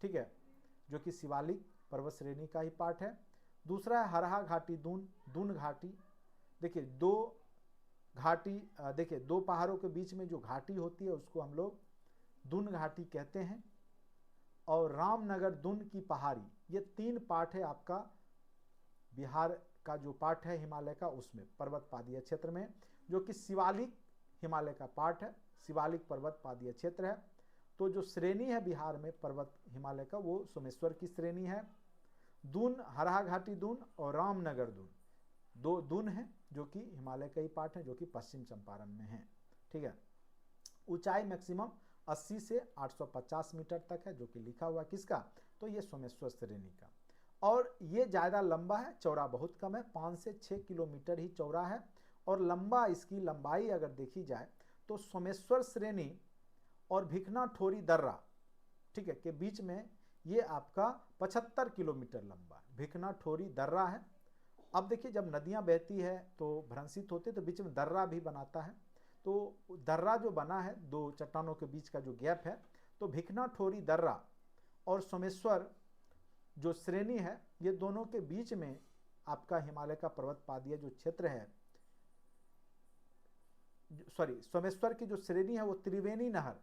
ठीक है, जो कि शिवालिक पर्वत श्रेणी का ही पार्ट है। दूसरा है हरहा घाटी, दून घाटी। देखिए, 2 घाटी, देखिए 2 पहाड़ों के बीच में जो घाटी होती है उसको हम लोग दून घाटी कहते हैं। और रामनगर दून की पहाड़ी, ये 3 पार्ट है आपका बिहार का जो पार्ट है हिमालय का, उसमें पर्वत पादीय क्षेत्र में, जो कि शिवालिक हिमालय का पार्ट है, शिवालिक पर्वत पादीय क्षेत्र है। तो जो श्रेणी है बिहार में पर्वत हिमालय का वो सोमेश्वर की श्रेणी है। दून, हरहा घाटी दून और रामनगर दून, 2 दून हैं जो कि हिमालय का ही पार्ट है, जो कि पश्चिम चंपारण में है। ठीक है, ऊंचाई मैक्सिमम 80 से 850 मीटर तक है, जो कि लिखा हुआ किसका, तो ये सोमेश्वर श्रेणी का। और ये ज़्यादा लंबा है, चौड़ा बहुत कम है, 5 से 6 किलोमीटर ही चौड़ा है। और लंबा, इसकी लंबाई अगर देखी जाए तो सोमेश्वर श्रेणी और भिखना ठोरी दर्रा, ठीक है, के बीच में ये आपका 75 किलोमीटर लंबा है, भिखना ठोरी दर्रा है। अब देखिए जब नदियां बहती है तो भ्रंशित होते, तो बीच में दर्रा भी बनाता है। तो दर्रा जो बना है 2 चट्टानों के बीच का जो गैप है, तो भिखना ठोरी दर्रा और सोमेश्वर जो श्रेणी है, ये दोनों के बीच में आपका हिमालय का पर्वत पादीय जो क्षेत्र है, सोमेश्वर की जो श्रेणी है वो त्रिवेणी नहर,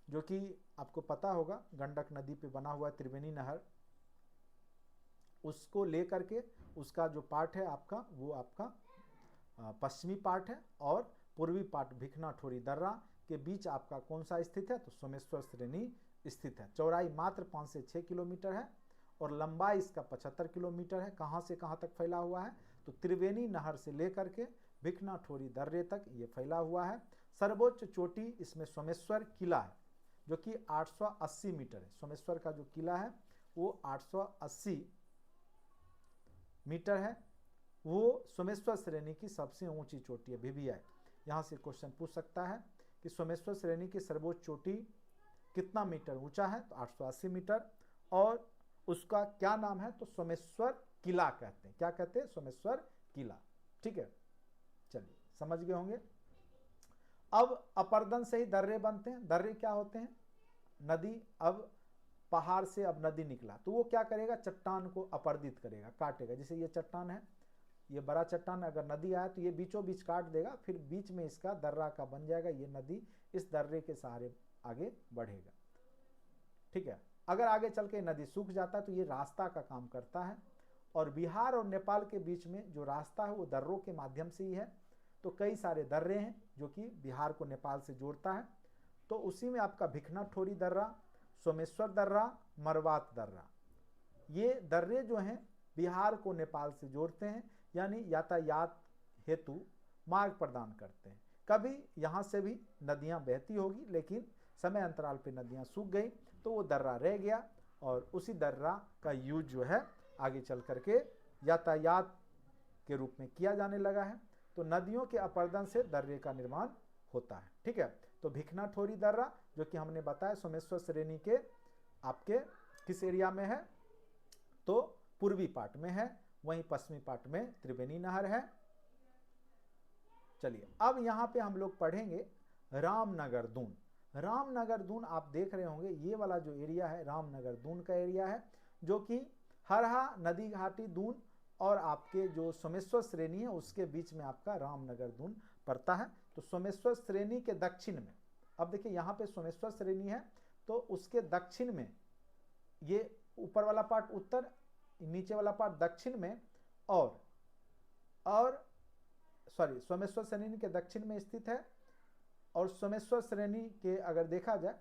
जो कि आपको पता होगा गंडक नदी पे बना हुआ त्रिवेणी नहर, उसको लेकर के उसका जो पार्ट है आपका, वो आपका पश्चिमी पार्ट है। और पूर्वी पार्ट भिखना ठोरी दर्रा के बीच आपका कौन सा स्थित है, तो सोमेश्वर श्रेणी स्थित है। चौड़ाई मात्र 5 से 6 किलोमीटर है और लंबाई इसका 75 किलोमीटर है। कहाँ से कहाँ तक फैला हुआ है, तो त्रिवेणी नहर से लेकर के भिखना ठोरी दर्रे तक ये फैला हुआ है। सर्वोच्च चोटी इसमें सोमेश्वर किला है, जो कि 880 मीटर है। सोमेश्वर का जो किला है वो 880 मीटर है, वो सोमेश्वर श्रेणी की सबसे ऊंची चोटी है। VVI यहाँ से क्वेश्चन पूछ सकता है कि सोमेश्वर श्रेणी की सर्वोच्च चोटी कितना मीटर ऊंचा है, तो 880 मीटर। और उसका क्या नाम है, तो सोमेश्वर किला कहते हैं। क्या कहते हैं, सोमेश्वर किला। ठीक है, चलिए समझ गए होंगे। अब अपर्दन से ही दर्रे बनते हैं। दर्रे क्या होते हैं, नदी, अब पहाड़ से अब नदी निकला तो वो क्या करेगा, चट्टान को अपर्दित करेगा, काटेगा। जैसे ये चट्टान है, ये बड़ा चट्टान, अगर नदी आया तो ये बीचों बीच काट देगा, फिर बीच में इसका दर्रा का बन जाएगा। ये नदी इस दर्रे के सहारे आगे बढ़ेगा। ठीक है, अगर आगे चल के नदी सूख जाता है तो ये रास्ता का काम करता है। और बिहार और नेपाल के बीच में जो रास्ता है वो दर्रों के माध्यम से ही है। तो कई सारे दर्रे हैं जो कि बिहार को नेपाल से जोड़ता है। तो उसी में आपका भिखना ठोरी दर्रा, सोमेश्वर दर्रा, मरवात दर्रा, ये दर्रे जो हैं बिहार को नेपाल से जोड़ते हैं, यानी यातायात हेतु मार्ग प्रदान करते हैं। कभी यहाँ से भी नदियाँ बहती होगी, लेकिन समय अंतराल पे नदियाँ सूख गई तो वो दर्रा रह गया और उसी दर्रा का यूज जो है आगे चल करके यातायात के रूप में किया जाने लगा है। तो नदियों के अपर्दन से दर्रे का निर्माण होता है। ठीक है, तो भिखना ठोरी दर्रा जो कि हमने बताया सोमेश्वर श्रेणी के आपके किस एरिया में है, तो पूर्वी पार्ट में है, वहीं पश्चिमी पार्ट में त्रिवेणी नहर है। चलिए अब यहाँ पे हम लोग पढ़ेंगे रामनगर दून। रामनगर दून आप देख रहे होंगे, ये वाला जो एरिया है रामनगर दून का एरिया है, जो कि हरहा नदी घाटी दून और आपके जो सोमेश्वर श्रेणी है उसके बीच में आपका रामनगर दून पड़ता है। तो सोमेश्वर श्रेणी के दक्षिण में, अब देखिए यहाँ पे सोमेश्वर श्रेणी है तो उसके दक्षिण में, ये ऊपर वाला पार्ट उत्तर, नीचे वाला पार्ट दक्षिण में, और सोमेश्वर श्रेणी के दक्षिण में स्थित है। और सोमेश्वर श्रेणी के अगर देखा जाए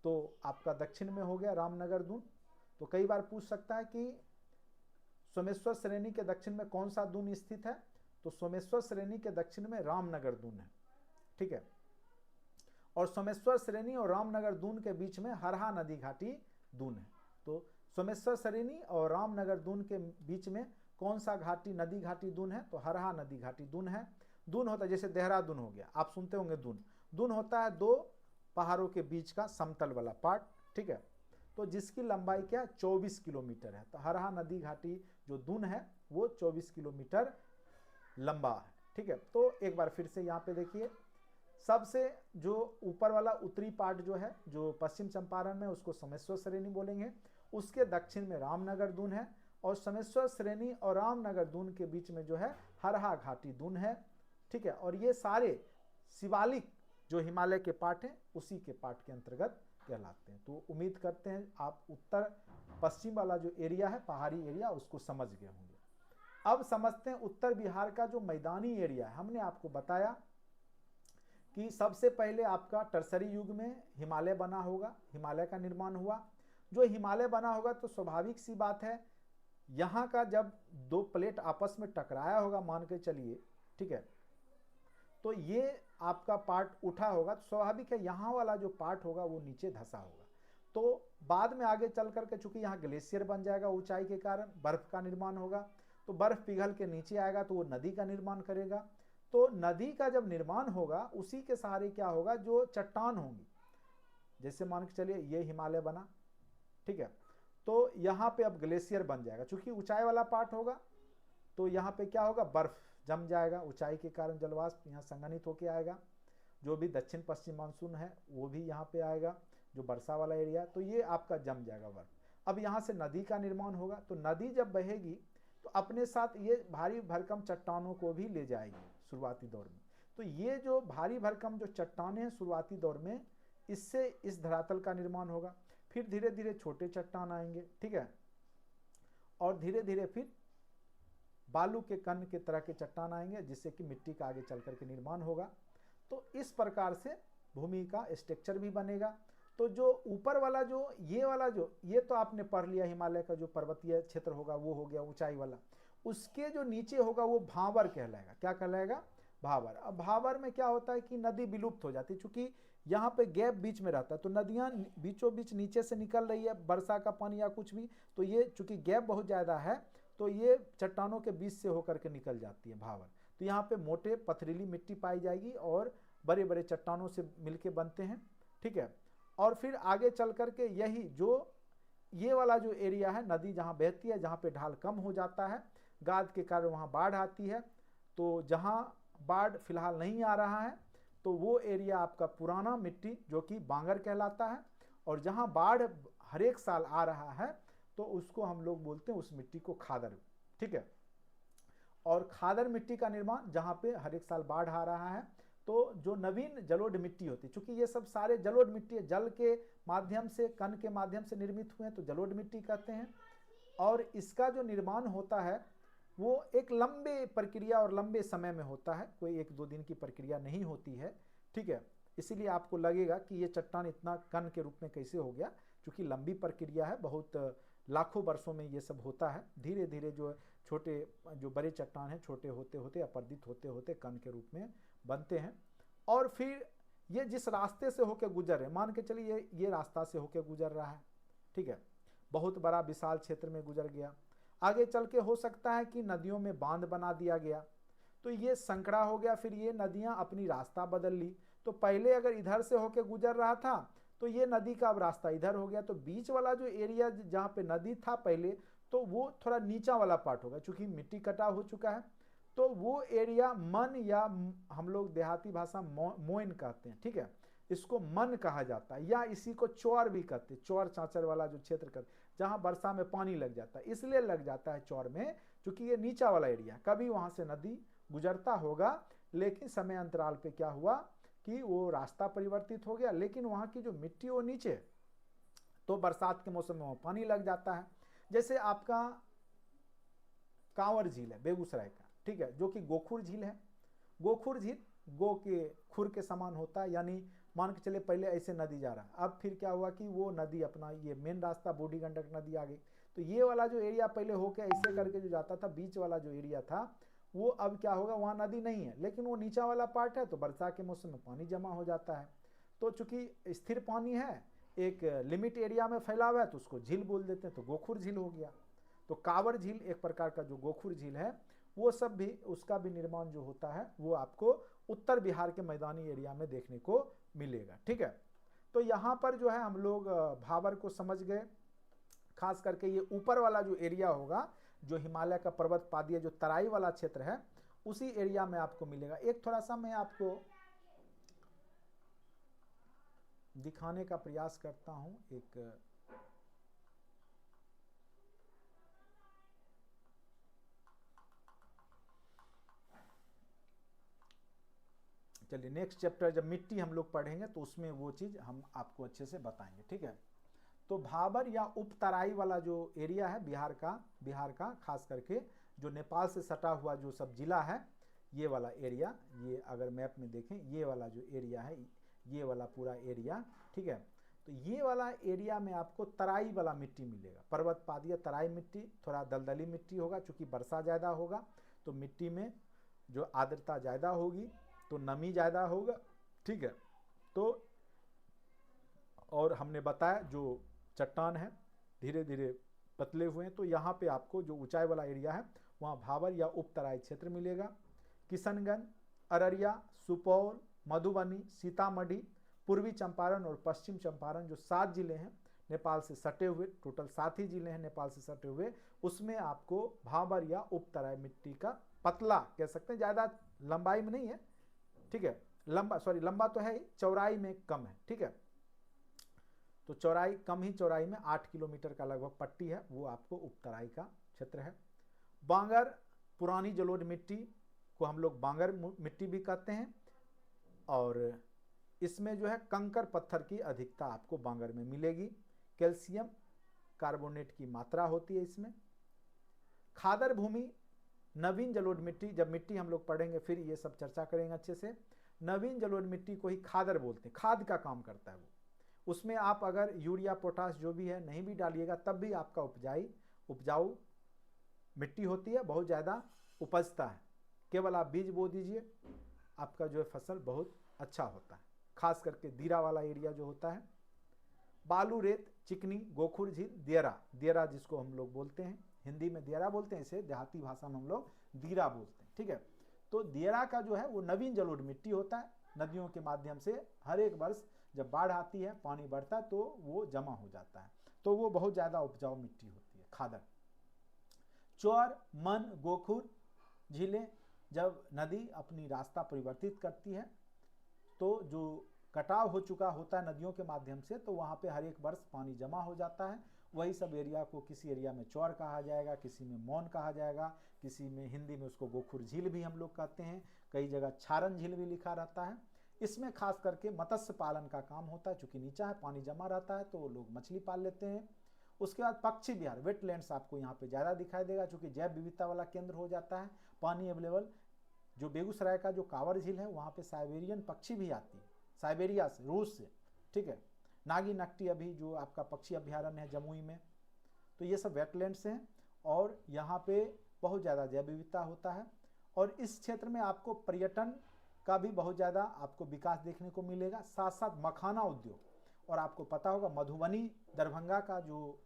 तो आपका दक्षिण में हो गया रामनगर दून। तो कई बार पूछ सकता है कि सोमेश्वर श्रेणी के दक्षिण में कौन सा दून स्थित है, तो सोमेश्वर श्रेणी के दक्षिण में रामनगर दून है। ठीक है, और सोमेश्वर श्रेणी और रामनगर दून के बीच में हरहा नदी घाटी दून है। तो सोमेश्वर श्रेणी और रामनगर दून के बीच में कौन सा घाटी, नदी घाटी दून है, तो हरहा नदी घाटी दून है। दून होता है जैसे देहरादून हो गया, आप सुनते होंगे दून। दून होता है 2 पहाड़ों के बीच का समतल वाला पार्ट। ठीक है, तो जिसकी लंबाई क्या 24 किलोमीटर है। तो हरहा नदी घाटी जो दून है वो 24 किलोमीटर लंबा है। ठीक है, तो एक बार फिर से यहाँ पे देखिए, सबसे जो ऊपर वाला उत्तरी पार्ट जो है, जो पश्चिम चंपारण में, उसको सोमेश्वर श्रेणी बोलेंगे। उसके दक्षिण में रामनगर दून है और सोमेश्वर श्रेणी और रामनगर दून के बीच में जो है हरहा घाटी दून है। ठीक है। और ये सारे शिवालिक जो हिमालय के पार्ट हैं उसी के पार्ट के अंतर्गत कहलाते हैं। तो उम्मीद करते हैं आप उत्तर पश्चिम वाला जो एरिया है पहाड़ी एरिया उसको समझ गए होंगे। अब समझते हैं उत्तर बिहार का जो मैदानी एरिया है। हमने आपको बताया कि सबसे पहले आपका टर्सरी युग में हिमालय बना होगा, हिमालय का निर्माण हुआ। जो हिमालय बना होगा तो स्वाभाविक सी बात है यहाँ का जब दो प्लेट आपस में टकराया होगा मान के चलिए, ठीक है, तो ये आपका पार्ट उठा होगा तो स्वाभाविक है यहाँ वाला जो पार्ट होगा वो नीचे धंसा होगा। तो बाद में आगे चल करके चूंकि यहाँ ग्लेशियर बन जाएगा ऊंचाई के कारण, बर्फ का निर्माण होगा, तो बर्फ पिघल के नीचे आएगा तो वो नदी का निर्माण करेगा। तो नदी का जब निर्माण होगा उसी के सहारे क्या होगा, जो चट्टान होंगी, जैसे मान के चलिए ये हिमालय बना, ठीक है, तो यहाँ पे अब ग्लेशियर बन जाएगा। चूंकि ऊंचाई वाला पार्ट होगा तो यहाँ पे क्या होगा, बर्फ जम जाएगा, ऊंचाई के कारण जलवाष्प यहाँ संघनित होकर आएगा। जो भी दक्षिण पश्चिम मानसून है वो भी यहाँ पे आएगा, जो वर्षा वाला एरिया, तो ये आपका जम जाएगा बर्फ। अब यहाँ से नदी का निर्माण होगा, तो नदी जब बहेगी तो अपने साथ ये भारी भरकम चट्टानों को भी ले जाएगी शुरुआती दौर में। तो ये जो भारी भरकम जो चट्टानें हैं शुरुआती दौर में, इससे इस धरातल का निर्माण होगा। फिर धीरे धीरे छोटे चट्टान आएंगे, ठीक है, और धीरे धीरे फिर बालू के कण के तरह के चट्टान आएंगे, जिससे कि मिट्टी का आगे चल करके निर्माण होगा। तो इस प्रकार से भूमि का स्ट्रक्चर भी बनेगा। तो जो ऊपर वाला जो ये तो आपने पढ़ लिया, हिमालय का जो पर्वतीय क्षेत्र होगा वो हो गया ऊंचाई वाला। उसके जो नीचे होगा वो भांवर कहलाएगा। क्या कहलाएगा, भांवर। अब भांवर में क्या होता है कि नदी विलुप्त हो जाती है, चूंकि यहाँ पे गैप बीच में रहता है, तो नदियाँ बीचों बीच नीचे से निकल रही है, वर्षा का पानी या कुछ भी, तो ये चूंकि गैप बहुत ज़्यादा है तो ये चट्टानों के बीच से होकर के निकल जाती है भांवर। तो यहाँ पे मोटे पथरीली मिट्टी पाई जाएगी और बड़े बड़े चट्टानों से मिलके बनते हैं, ठीक है। और फिर आगे चल करके यही जो ये वाला जो एरिया है, नदी जहाँ बहती है, जहाँ पे ढाल कम हो जाता है, गाद के कारण वहाँ बाढ़ आती है। तो जहाँ बाढ़ फिलहाल नहीं आ रहा है तो वो एरिया आपका पुराना मिट्टी जो कि बांगर कहलाता है, और जहाँ बाढ़ हर एक साल आ रहा है तो उसको हम लोग बोलते हैं उस मिट्टी को खादर, ठीक है। और खादर मिट्टी का निर्माण जहाँ पे हर एक साल बाढ़ आ रहा है, तो जो नवीन जलोढ़ मिट्टी होती है, चूंकि ये सब सारे जलोढ़ मिट्टी है, जल के माध्यम से, कण के माध्यम से निर्मित हुए हैं, तो जलोढ़ मिट्टी कहते हैं। और इसका जो निर्माण होता है वो एक लंबे प्रक्रिया और लंबे समय में होता है, कोई एक दो दिन की प्रक्रिया नहीं होती है, ठीक है। इसीलिए आपको लगेगा कि ये चट्टान इतना कण के रूप में कैसे हो गया, क्योंकि लंबी प्रक्रिया है, बहुत लाखों वर्षों में ये सब होता है। धीरे धीरे जो छोटे जो बड़े चट्टान हैं छोटे होते होते अपरदित होते होते कण के रूप में बनते हैं। और फिर ये जिस रास्ते से होकर गुजर रहे, मान के चलिए ये रास्ता से होकर गुजर रहा है, ठीक है, बहुत बड़ा विशाल क्षेत्र में गुजर गया। आगे चल के हो सकता है कि नदियों में बांध बना दिया गया, तो ये संकड़ा हो गया, फिर ये नदियां अपनी रास्ता बदल ली। तो पहले अगर इधर से होकर गुजर रहा था तो ये नदी का अब रास्ता इधर हो गया, तो बीच वाला जो एरिया जहाँ पे नदी था पहले, तो वो थोड़ा नीचा वाला पार्ट होगा, चूंकि मिट्टी कटाव हो चुका है। तो वो एरिया मन, या हम लोग देहाती भाषा मोइन कहते हैं, ठीक है, इसको मन कहा जाता है, या इसी को चौर भी कहते हैं, चौर चांचर वाला जो क्षेत्र कहते हैं, जहाँ वर्षा में पानी लग जाता है, इसलिए लग जाता है चौर में, क्योंकि ये नीचा वाला एरिया, कभी वहाँ से नदी गुजरता होगा, लेकिन समय अंतराल पे क्या हुआ कि वो रास्ता परिवर्तित हो गया, लेकिन वहाँ की जो मिट्टी वो नीचे, तो बरसात के मौसम में वहाँ पानी लग जाता है। जैसे आपका कांवर झील है बेगूसराय का, ठीक है, जो कि गोखुर झील है। गोखुर झील गो के खुर के समान होता है, यानी मान के चले पहले ऐसे नदी जा रहा है, अब फिर क्या हुआ कि वो नदी अपना ये मेन रास्ता बूढ़ी गंडक नदी आ गई, तो ये वाला जो एरिया पहले होके ऐसे करके जो जाता था, बीच वाला जो एरिया था वो अब क्या होगा, वहाँ नदी नहीं है, लेकिन वो नीचा वाला पार्ट है, तो बरसात के मौसम में पानी जमा हो जाता है। तो चूंकि स्थिर पानी है, एक लिमिट एरिया में फैला हुआ है, तो उसको झील बोल देते हैं, तो गोखुर झील हो गया। तो कांवर झील एक प्रकार का जो गोखुर झील है, वो सब भी, उसका भी निर्माण जो होता है वो आपको उत्तर बिहार के मैदानी एरिया में देखने को मिलेगा, ठीक है। तो यहाँ पर जो है हम लोग भाबर को समझ गए। खास करके ये ऊपर वाला जो एरिया होगा, जो हिमालय का पर्वत पादीय जो तराई वाला क्षेत्र है, उसी एरिया में आपको मिलेगा। एक थोड़ा सा मैं आपको दिखाने का प्रयास करता हूं, एक चलिए नेक्स्ट चैप्टर जब मिट्टी हम लोग पढ़ेंगे तो उसमें वो चीज़ हम आपको अच्छे से बताएंगे, ठीक है। तो भाबर या उपतराई वाला जो एरिया है बिहार का खास करके जो नेपाल से सटा हुआ जो सब जिला है, ये वाला एरिया, ये अगर मैप में देखें ये वाला जो एरिया है, ये वाला पूरा एरिया, ठीक है। तो ये वाला एरिया में आपको तराई वाला मिट्टी मिलेगा, पर्वत पादीय तराई मिट्टी, थोड़ा दलदली मिट्टी होगा, चूँकि वर्षा ज़्यादा होगा तो मिट्टी में जो आर्द्रता ज़्यादा होगी तो नमी ज़्यादा होगा, ठीक है। तो और हमने बताया जो चट्टान है धीरे धीरे पतले हुए हैं, तो यहाँ पे आपको जो ऊंचाई वाला एरिया है वहाँ भाबर या उपतराई क्षेत्र मिलेगा। किशनगंज, अररिया, सुपौल, मधुबनी, सीतामढ़ी, पूर्वी चंपारण और पश्चिम चंपारण जो 7 जिले हैं नेपाल से सटे हुए, टोटल 7 ही जिले हैं नेपाल से सटे हुए, उसमें आपको भाबर या उपतराई मिट्टी का पतला कह सकते हैं, ज़्यादा लंबाई में नहीं है, ठीक है, लंबा तो है, चौड़ाई में कम है, ठीक है। तो चौड़ाई कम ही चौड़ाई में 8 किलोमीटर का लगभग पट्टी है, वो आपको उपतराई का क्षेत्र है। बांगर, पुरानी जलोढ़ मिट्टी को हम लोग बांगर मिट्टी भी कहते हैं, और इसमें जो है कंकर पत्थर की अधिकता आपको बांगर में मिलेगी। कैल्शियम कार्बोनेट की मात्रा होती है इसमें। खादर भूमि, नवीन जलोढ़ मिट्टी, जब मिट्टी हम लोग पढ़ेंगे फिर ये सब चर्चा करेंगे अच्छे से। नवीन जलोढ़ मिट्टी को ही खादर बोलते हैं, खाद का काम करता है वो। उसमें आप अगर यूरिया पोटाश जो भी है नहीं भी डालिएगा तब भी आपका उपजाऊ मिट्टी होती है, बहुत ज़्यादा उपजता है। केवल आप बीज बो दीजिए, आपका जो है फसल बहुत अच्छा होता है, खास करके दीरा वाला एरिया जो होता है। बालू, रेत, चिकनी, गोखुर झील, दियरा जिसको हम लोग बोलते हैं, हिंदी में दियरा बोलते हैं, इसे देहाती भाषा में हम लोग दीरा बोलते हैं, ठीक है। तो दियरा का जो है वो नवीन जलोढ़ मिट्टी होता है, नदियों के माध्यम से हर एक वर्ष जब बाढ़ आती है, पानी बढ़ता है तो वो जमा हो जाता है, तो वो बहुत ज़्यादा उपजाऊ मिट्टी होती है, खादर। चौर, मन, गोखुर झीलें, जब नदी अपनी रास्ता परिवर्तित करती है तो जो कटाव हो चुका होता है नदियों के माध्यम से, तो वहाँ पे हर एक वर्ष पानी जमा हो जाता है। वही सब एरिया को किसी एरिया में चौर कहा जाएगा, किसी में मौन कहा जाएगा, किसी में हिंदी में उसको गोखुर झील भी हम लोग कहते हैं, कई जगह छारन झील भी लिखा रहता है। इसमें खास करके मत्स्य पालन का काम होता है, चूँकि नीचा है पानी जमा रहता है तो लोग मछली पाल लेते हैं। उसके बाद पक्षी विहार, वेटलैंड्स आपको यहाँ पे ज़्यादा दिखाई देगा, चूँकि जैव विविधता वाला केंद्र हो जाता है, पानी अवेलेबल। जो बेगूसराय का जो कांवर झील है वहाँ पे साइबेरियन पक्षी भी आती है, साइबेरिया से, रूस से, ठीक है। नागी नकटी अभी जो आपका पक्षी अभ्यारण्य है जमुई में, तो ये सब वेटलैंड्स हैं और यहाँ पे बहुत ज़्यादा जैव विविधता होता है। और इस क्षेत्र में आपको पर्यटन का भी बहुत ज़्यादा आपको विकास देखने को मिलेगा, साथ साथ मखाना उद्योग। और आपको पता होगा मधुबनी, दरभंगा का जो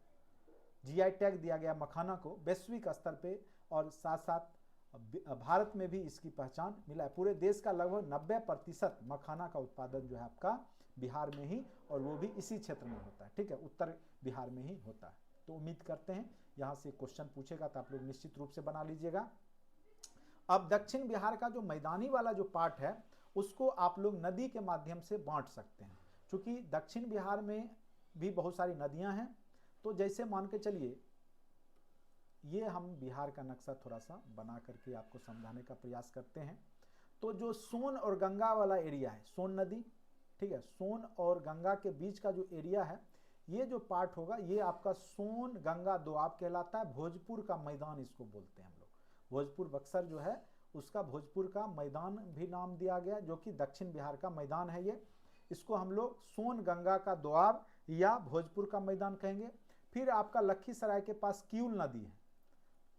जीआई टैग दिया गया मखाना को वैश्विक स्तर पे, और साथ साथ भारत में भी इसकी पहचान मिला है। पूरे देश का लगभग 90% मखाना का उत्पादन जो है आपका बिहार में ही, और वो भी इसी क्षेत्र में होता है, ठीक है, उत्तर बिहार में ही होता है। तो उम्मीद करते हैं यहाँ से क्वेश्चन पूछेगा तो आप लोग निश्चित रूप से बना लीजिएगा। अब दक्षिण बिहार का जो मैदानी वाला जो पार्ट है उसको आप लोग नदी के माध्यम से बांट सकते हैं, क्योंकि दक्षिण बिहार में भी बहुत सारी नदियाँ हैं। तो जैसे मान के चलिए, ये हम बिहार का नक्शा थोड़ा सा बना करके आपको समझाने का प्रयास करते हैं। तो जो सोन और गंगा वाला एरिया है, सोन नदी, ठीक है, सोन और गंगा के बीच का जो एरिया है, ये जो पार्ट होगा ये आपका सोन गंगा दोआब कहलाता है। भोजपुर का मैदान इसको बोलते हैं हम लोग, भोजपुर बक्सर जो है उसका भोजपुर का मैदान भी नाम दिया गया, जो कि दक्षिण बिहार का मैदान है ये। इसको हम लोग सोन गंगा का दोआब या भोजपुर का मैदान कहेंगे। फिर आपका लखीसराय के पास किऊल नदी है,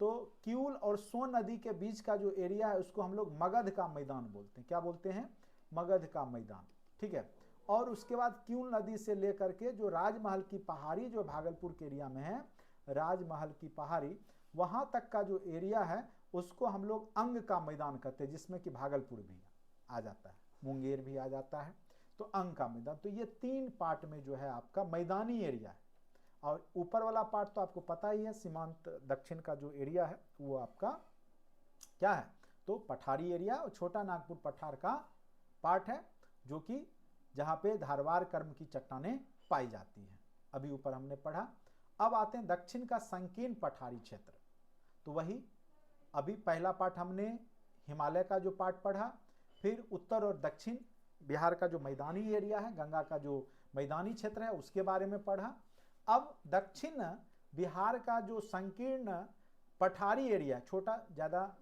तो किऊल और सोन नदी के बीच का जो एरिया है उसको हम लोग मगध का मैदान बोलते हैं। क्या बोलते हैं? मगध का मैदान, ठीक है। और उसके बाद किऊल नदी से लेकर के जो राजमहल की पहाड़ी जो भागलपुर के एरिया में है, राजमहल की पहाड़ी, वहाँ तक का जो एरिया है उसको हम लोग अंग का मैदान कहते हैं, जिसमें कि भागलपुर भी आ जाता है, मुंगेर भी आ जाता है, तो अंग का मैदान। तो ये 3 पार्ट में जो है आपका मैदानी एरिया है। और ऊपर वाला पार्ट तो आपको पता ही है, सीमांत दक्षिण का जो एरिया है वो आपका क्या है, तो पठारी एरिया और छोटा नागपुर पठार का पार्ट है, जो कि जहाँ पे धारवाड़ कर्म की चट्टानें पाई जाती हैं, अभी ऊपर हमने पढ़ा। अब आते हैं दक्षिण का संकीर्ण पठारी क्षेत्र। तो वही अभी पहला पार्ट हमने हिमालय का जो पार्ट पढ़ा, फिर उत्तर और दक्षिण बिहार का जो मैदानी एरिया है, गंगा का जो मैदानी क्षेत्र है उसके बारे में पढ़ा। अब दक्षिण बिहार का जो संकीर्ण पठारी एरिया, छोटा, ज़्यादा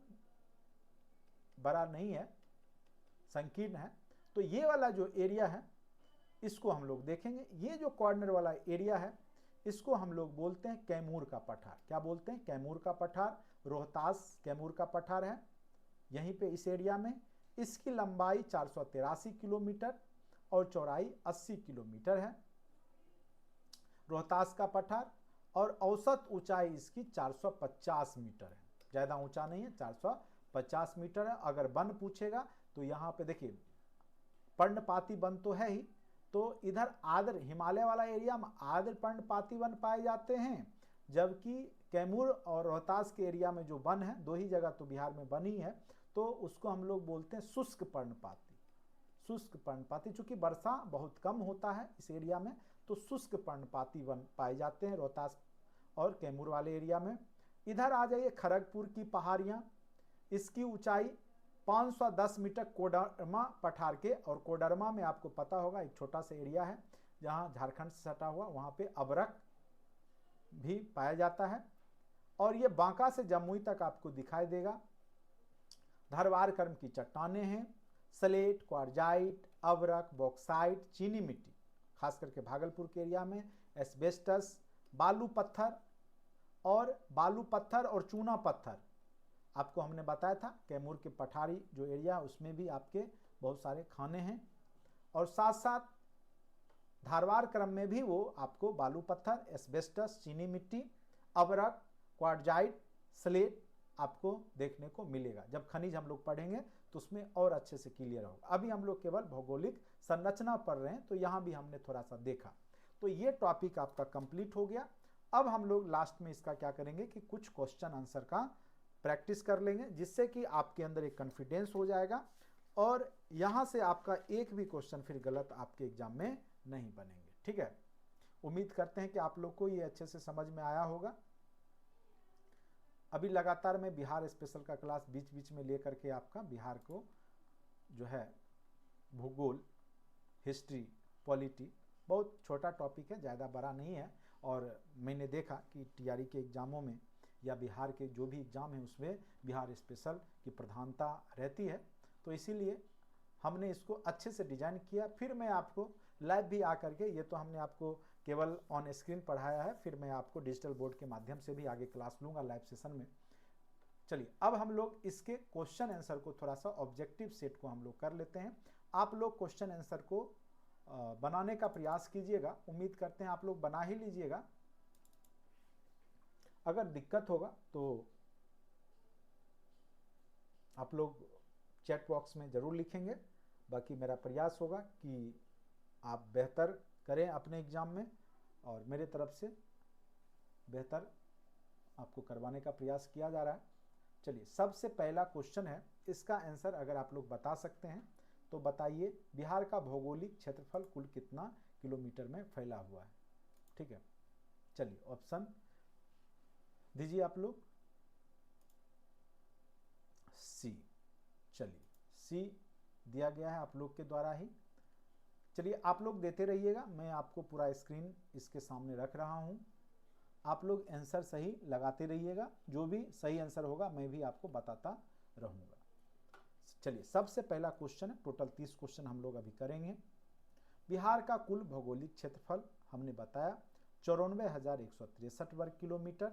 बड़ा नहीं है, संकीर्ण है, तो ये वाला जो एरिया है इसको हम लोग देखेंगे। ये जो कॉर्नर वाला एरिया है इसको हम लोग बोलते हैं कैमूर का पठार। क्या बोलते हैं? कैमूर का पठार। रोहतास कैमूर का पठार है यहीं पे इस एरिया में। इसकी लंबाई 483 किलोमीटर और चौड़ाई 80 किलोमीटर है, रोहतास का पठार। और औसत ऊंचाई इसकी 450 मीटर है, ज़्यादा ऊंचा नहीं है, 450 मीटर है। अगर वन पूछेगा तो यहाँ पे देखिए पर्णपाती वन तो है ही, तो इधर आर्द्र हिमालय वाला एरिया में आर्द्र पर्णपाती वन पाए जाते हैं, जबकि कैमूर और रोहतास के एरिया में जो वन है, दो ही जगह तो बिहार में वन ही है, तो उसको हम लोग बोलते हैं शुष्क पर्णपाती। शुष्क पर्णपाती, चूंकि वर्षा बहुत कम होता है इस एरिया में, तो शुष्क पर्णपाती वन पाए जाते हैं रोहतास और कैमूर वाले एरिया में। इधर आ जाइए खड़गपुर की पहाड़ियाँ, इसकी ऊंचाई 510 मीटर कोडरमा पठार के। और कोडरमा में आपको पता होगा एक छोटा सा एरिया है जहां झारखंड से सटा हुआ, वहां पे अबरक भी पाया जाता है। और ये बांका से जमुई तक आपको दिखाई देगा। धरवार कर्म की चट्टानें हैं, स्लेट, क्वार्जाइट, अबरक, बॉक्साइट, चीनी मिट्टी, खास करके भागलपुर के एरिया में एस्बेस्टस, बालू पत्थर और चूना पत्थर। आपको हमने बताया था कैमूर के पठारी जो एरिया उसमें भी आपके बहुत सारे खाने हैं। और साथ साथ धारवाड़ क्रम में भी वो आपको बालू पत्थर, एस्बेस्टस, चीनी मिट्टी, अबरक, क्वार्जाइट, स्लेट आपको देखने को मिलेगा। जब खनिज हम लोग पढ़ेंगे तो उसमें और अच्छे से क्लियर होगा। अभी हम लोग केवल भौगोलिक संरचना पढ़ रहे हैं, तो यहाँ भी हमने थोड़ा सा देखा। तो ये टॉपिक आपका कंप्लीट हो गया। अब हम लोग लास्ट में इसका क्या करेंगे कि कुछ क्वेश्चन आंसर का प्रैक्टिस कर लेंगे, जिससे कि आपके अंदर एक कॉन्फिडेंस हो जाएगा और यहाँ से आपका एक भी क्वेश्चन फिर गलत आपके एग्जाम में नहीं बनेंगे। ठीक है, उम्मीद करते हैं कि आप लोग को ये अच्छे से समझ में आया होगा। अभी लगातार मैं बिहार स्पेशल का क्लास बीच बीच में लेकर के आपका बिहार को जो है भूगोल, हिस्ट्री, पॉलिटी, बहुत छोटा टॉपिक है, ज़्यादा बड़ा नहीं है। और मैंने देखा कि टीआरई के एग्ज़ामों में या बिहार के जो भी एग्ज़ाम है उसमें बिहार स्पेशल की प्रधानता रहती है, तो इसीलिए हमने इसको अच्छे से डिज़ाइन किया। फिर मैं आपको लाइव भी आकर के, ये तो हमने आपको केवल ऑन स्क्रीन पढ़ाया है, फिर मैं आपको डिजिटल बोर्ड के माध्यम से भी आगे क्लास लूँगा लाइव सेशन में। चलिए अब हम लोग इसके क्वेश्चन आंसर को थोड़ा सा ऑब्जेक्टिव सेट को हम लोग कर लेते हैं। आप लोग क्वेश्चन आंसर को बनाने का प्रयास कीजिएगा, उम्मीद करते हैं आप लोग बना ही लीजिएगा। अगर दिक्कत होगा तो आप लोग चैट बॉक्स में ज़रूर लिखेंगे। बाकी मेरा प्रयास होगा कि आप बेहतर करें अपने एग्ज़ाम में और मेरे तरफ से बेहतर आपको करवाने का प्रयास किया जा रहा है। चलिए सबसे पहला क्वेश्चन है, इसका आंसर अगर आप लोग बता सकते हैं तो बताइए, बिहार का भौगोलिक क्षेत्रफल कुल कितना किलोमीटर में फैला हुआ है? ठीक है, चलिए ऑप्शन दीजिए आप लोग। सी, चलिए सी दिया गया है आप लोग के द्वारा ही। चलिए आप लोग देते रहिएगा, मैं आपको पूरा स्क्रीन इसके सामने रख रहा हूं, आप लोग आंसर सही लगाते रहिएगा। जो भी सही आंसर होगा मैं भी आपको बताता रहूँगा। चलिए सबसे पहला क्वेश्चन है, टोटल 30 क्वेश्चन हम लोग अभी करेंगे। बिहार का कुल भौगोलिक क्षेत्रफल हमने बताया 94,163 वर्ग किलोमीटर।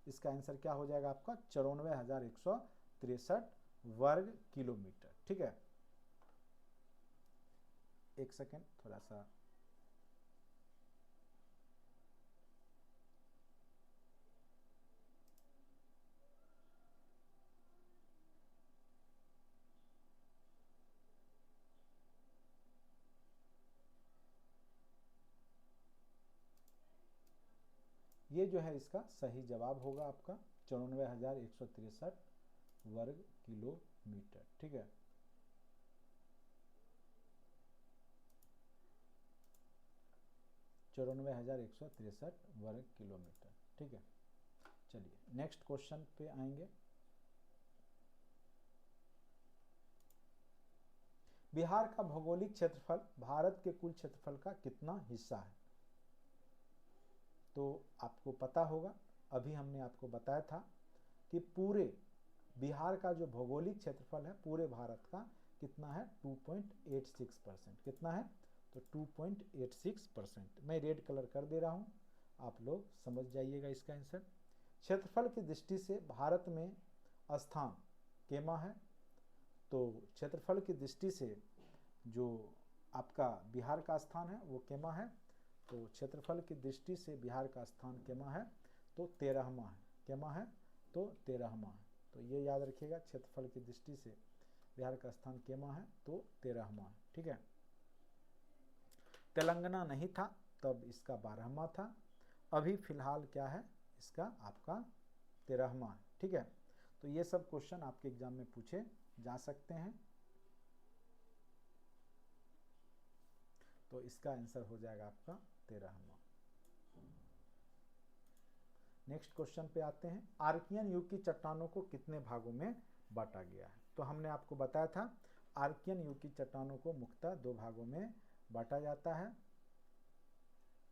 इसका आंसर क्या हो जाएगा आपका? 94,163 वर्ग किलोमीटर। ठीक है, एक सेकेंड, थोड़ा सा ये जो है इसका सही जवाब होगा आपका 94,163 वर्ग किलोमीटर। ठीक है, चौरानवे 1,163 वर्ग किलोमीटर। ठीक है, चलिए नेक्स्ट क्वेश्चन पे आएंगे। बिहार का भौगोलिक क्षेत्रफल भारत के कुल क्षेत्रफल का कितना हिस्सा है? तो आपको पता होगा, अभी हमने आपको बताया था कि पूरे बिहार का जो भौगोलिक क्षेत्रफल है पूरे भारत का कितना है? 2.86%। कितना है? तो 2.86%। मैं रेड कलर कर दे रहा हूँ, आप लोग समझ जाइएगा इसका आंसर। क्षेत्रफल की दृष्टि से भारत में स्थान केमा है, तो क्षेत्रफल की दृष्टि से जो आपका बिहार का स्थान है वो केमा है, तो क्षेत्रफल की दृष्टि से बिहार का स्थान केमा है? तो 13वां है। केमा है? तो 13वां है। तो ये याद रखिएगा, क्षेत्रफल की दृष्टि से बिहार का स्थान केमा है? तो 13वां है। ठीक है, तेलंगाना नहीं था तब इसका 12वां था। अभी फिलहाल क्या है? इसका आपका 13वां है। ठीक है, तो ये सब क्वेश्चन आपके एग्जाम में पूछे जा सकते हैं। तो इसका आंसर हो जाएगा आपका 13वां। नेक्स्ट क्वेश्चन पे आते हैं। आर्कियन युग की चट्टानों को कितने भागों में बांटा गया है? तो हमने आपको बताया था आर्कियन युग की चट्टानों को मुख्यतः 2 भागों में बांटा जाता है।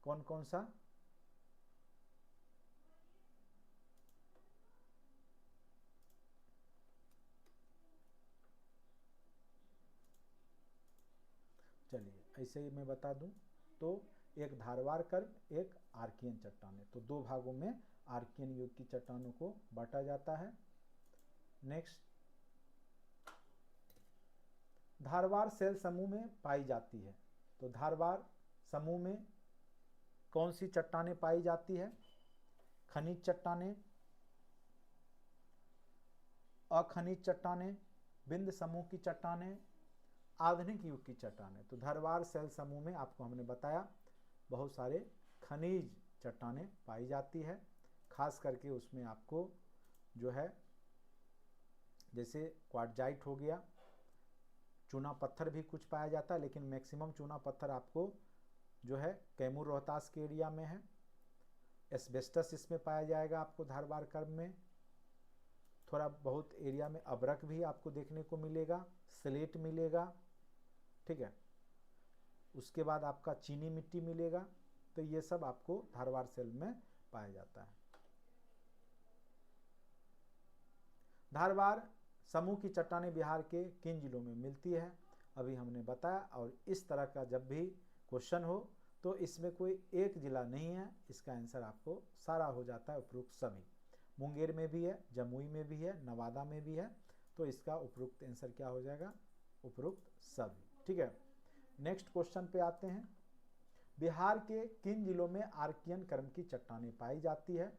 कौन कौन सा? चलिए ऐसे ही मैं बता दूं, तो एक धारवार कर्व, एक आर्कियन चट्टानें, तो 2 भागों में आर्कियन युग की चट्टानों को बांटा जाता है। नेक्स्ट, धारवार सेल समूह में पाई जाती है, तो धारवार समूह में कौन सी चट्टानें पाई जाती है? खनिज चट्टानें, अखनिज चट्टानें, बिंद समूह की चट्टानें, आधुनिक युग की चट्टानें। तो धारवार सेल समूह में आपको हमने बताया बहुत सारे खनिज चट्टानें पाई जाती है, खास करके उसमें आपको जो है जैसे क्वार्टजाइट हो गया, चूना पत्थर भी कुछ पाया जाता है, लेकिन मैक्सिमम चूना पत्थर आपको जो है कैमूर रोहतास के एरिया में है। एस्बेस्टस इसमें पाया जाएगा आपको धारवार कर्व में। थोड़ा बहुत एरिया में अबरक भी आपको देखने को मिलेगा, स्लेट मिलेगा। ठीक है, उसके बाद आपका चीनी मिट्टी मिलेगा। तो ये सब आपको धारवार सेल में पाया जाता है। धारवार समूह की चट्टानें बिहार के किन जिलों में मिलती है? अभी हमने बताया। और इस तरह का जब भी क्वेश्चन हो तो इसमें कोई एक जिला नहीं है, इसका आंसर आपको सारा हो जाता है उपरोक्त सभी। मुंगेर में भी है, जमुई में भी है, नवादा में भी है, तो इसका उपरोक्त आंसर क्या हो जाएगा? उपरोक्त सभी। ठीक है, नेक्स्ट क्वेश्चन पे आते हैं। बिहार के किन जिलों में आर्कियन कर्म की चट्टानें पाई जाती है?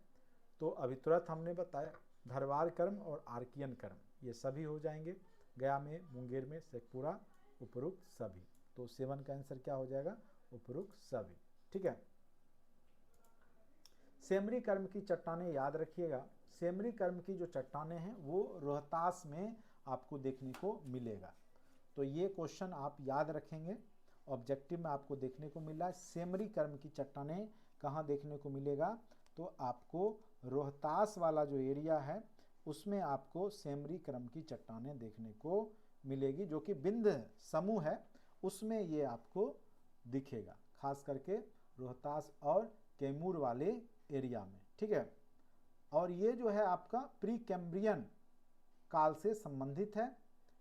तो अभी तुरंत हमने बताया धारवार कर्म और आर्कियन कर्म, ये सभी हो जाएंगे। गया में, मुंगेर में, शेखपुरा, उपरोक्त सभी। तो 7 का आंसर क्या हो जाएगा? उपरोक्त सभी। ठीक है, सेमरी कर्म की चट्टानें याद रखिएगा। सेमरी कर्म की जो चट्टानें हैं वो रोहतास में आपको देखने को मिलेगा। तो ये क्वेश्चन आप याद रखेंगे, ऑब्जेक्टिव में आपको देखने को मिला है। सेमरी कर्म की चट्टानें कहाँ देखने को मिलेगा? तो आपको रोहतास वाला जो एरिया है उसमें आपको सेमरी कर्म की चट्टानें देखने को मिलेगी, जो कि बिंद समूह है उसमें ये आपको दिखेगा, खास करके रोहतास और कैमूर वाले एरिया में। ठीक है, और ये जो है आपका प्री कैम्ब्रियन काल से संबंधित है,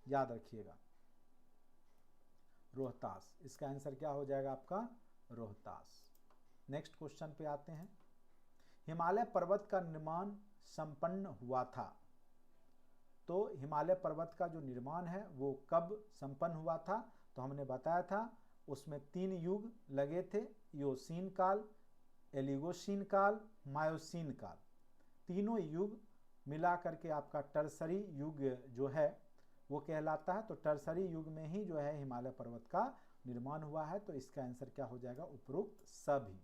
याद रखिएगा। रोहतास, इसका आंसर क्या हो जाएगा आपका? रोहतास। नेक्स्ट क्वेश्चन पे आते हैं। हिमालय पर्वत का निर्माण संपन्न हुआ था, तो हिमालय पर्वत का जो निर्माण है वो कब संपन्न हुआ था? तो हमने बताया था उसमें 3 युग लगे थे, इयोसीन काल, एलिगोसीन काल, मायोसीन काल। तीनों युग मिला करके आपका टर्सरी युग जो है वो कहलाता है। तो टर्सरी युग में ही जो है हिमालय पर्वत का निर्माण हुआ है। तो इसका आंसर क्या हो जाएगा? उपरोक्त सभी।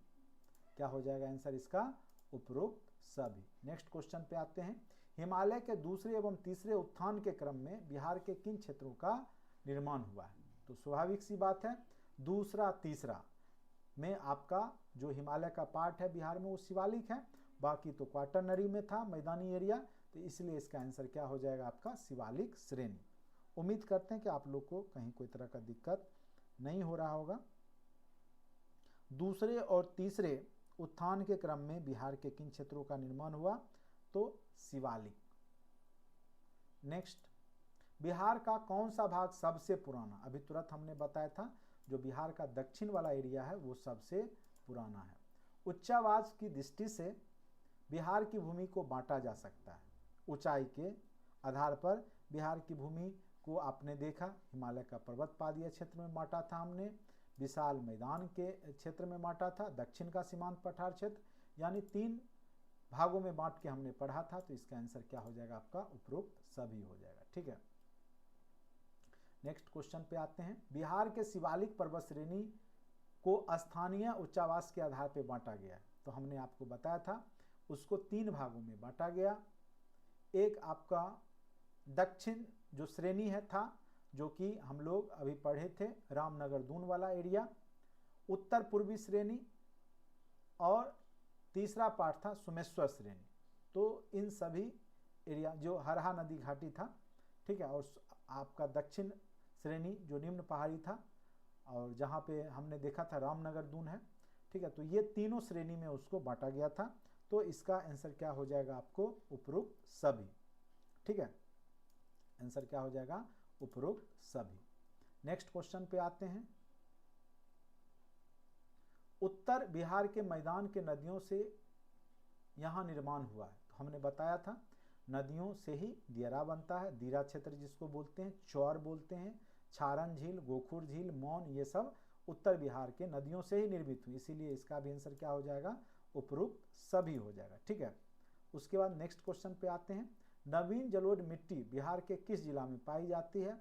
क्या हो जाएगा आंसर इसका? उपरोक्त सभी। नेक्स्ट क्वेश्चन पे आते हैं। हिमालय के दूसरे एवं तीसरे उत्थान के क्रम में बिहार के किन क्षेत्रों का निर्माण हुआ है? तो स्वाभाविक सी बात है, दूसरा तीसरा में आपका जो हिमालय का पार्ट है बिहार में वो शिवालिक है, बाकी तो क्वाटरनरी में था, मैदानी एरिया। तो इसलिए इसका आंसर क्या हो जाएगा आपका? शिवालिक श्रेणी। उम्मीद करते हैं कि आप लोग को कहीं कोई तरह का दिक्कत नहीं हो रहा होगा। दूसरे और तीसरे उत्थान के क्रम में बिहार के किन क्षेत्रों का निर्माण हुआ? तो शिवालिक। नेक्स्ट, बिहार का कौन सा भाग सबसे पुराना? अभी तुरंत हमने बताया था जो बिहार का दक्षिण वाला एरिया है वो सबसे पुराना है। उच्चावास की दृष्टि से बिहार की भूमि को बांटा जा सकता है। ऊंचाई के आधार पर बिहार की भूमि को आपने देखा, हिमालय का पर्वत पादीय क्षेत्र में बांटा था हमने, विशाल मैदान के क्षेत्र में बांटा था, दक्षिण का सीमांत पठार क्षेत्र, यानी 3 भागों में बांट के हमने पढ़ा था। तो इसका आंसर क्या हो जाएगा आपका? उपरोक्त सभी हो जाएगा। ठीक है, नेक्स्ट क्वेश्चन पे आते हैं। बिहार के शिवालिक पर्वत श्रेणी को स्थानीय उच्चावास के आधार पर बांटा गया है। तो हमने आपको बताया था उसको 3 भागों में बांटा गया। एक आपका दक्षिण जो श्रेणी है था, जो कि हम लोग अभी पढ़े थे, रामनगर दून वाला एरिया, उत्तर पूर्वी श्रेणी, और तीसरा पार्ट था सोमेश्वर श्रेणी। तो इन सभी एरिया जो हरहा नदी घाटी था, ठीक है, और आपका दक्षिण श्रेणी जो निम्न पहाड़ी था, और जहाँ पे हमने देखा था रामनगर दून है, ठीक है, तो ये तीनों श्रेणी में उसको बांटा गया था। तो इसका आंसर क्या हो जाएगा आपको? उपरोक्त सभी। ठीक है, आंसर क्या हो जाएगा? उपरोक्त सभी। नेक्स्ट क्वेश्चन पे आते हैं। उत्तर बिहार के मैदान के नदियों से यहाँ निर्माण हुआ है। तो हमने बताया था नदियों से ही दियरा बनता है, दियरा क्षेत्र जिसको बोलते हैं, चौर बोलते हैं, छारन झील, गोखुर झील, मौन, ये सब उत्तर बिहार के नदियों से ही निर्मित हुई। इसीलिए इसका भी आंसर क्या हो जाएगा? उपरोक्त सभी हो जाएगा। ठीक है, उसके बाद नेक्स्ट क्वेश्चन पे आते हैं। नवीन जलोढ़ मिट्टी बिहार के किस जिला में पाई जाती है?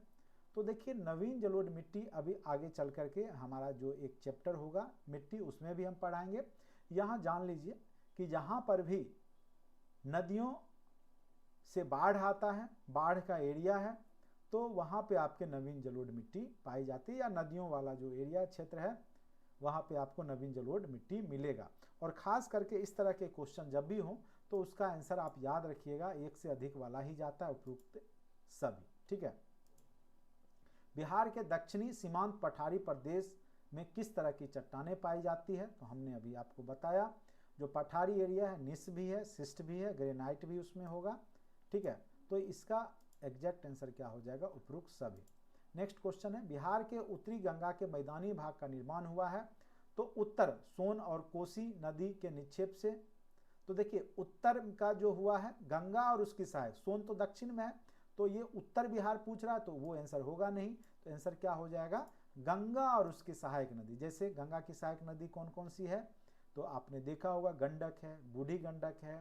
तो देखिए, नवीन जलोढ़ मिट्टी अभी आगे चल करके हमारा जो एक चैप्टर होगा मिट्टी, उसमें भी हम पढ़ाएंगे। यहाँ जान लीजिए कि जहाँ पर भी नदियों से बाढ़ आता है, बाढ़ का एरिया है, तो वहाँ पे आपके नवीन जलोढ़ मिट्टी पाई जाती है, या नदियों वाला जो एरिया क्षेत्र है वहाँ पे आपको नवीन जलोढ़ मिट्टी मिलेगा। और ख़ास करके इस तरह के क्वेश्चन जब भी हो तो उसका आंसर आप याद रखिएगा, एक से अधिक वाला ही जाता है, उपरोक्त सभी। ठीक है, बिहार के दक्षिणी सीमांत पठारी प्रदेश में किस तरह की चट्टानें पाई जाती है? तो हमने अभी आपको बताया, जो पठारी एरिया है निस भी है, शिस्ट भी है, ग्रेनाइट भी उसमें होगा। ठीक है, तो इसका एग्जैक्ट आंसर क्या हो जाएगा? उपरोक्त सभी। नेक्स्ट क्वेश्चन है, बिहार के उत्तरी गंगा के मैदानी भाग का निर्माण हुआ है। तो उत्तर सोन और कोसी नदी के निक्षेप से। तो देखिए, उत्तर का जो हुआ है गंगा और उसकी सहायक, सोन तो दक्षिण में है, तो ये उत्तर बिहार पूछ रहा है तो वो आंसर होगा नहीं। तो आंसर क्या हो जाएगा? गंगा और उसकी सहायक नदी। जैसे गंगा की सहायक नदी कौन कौन सी है? तो आपने देखा होगा, गंडक है, बूढ़ी गंडक है,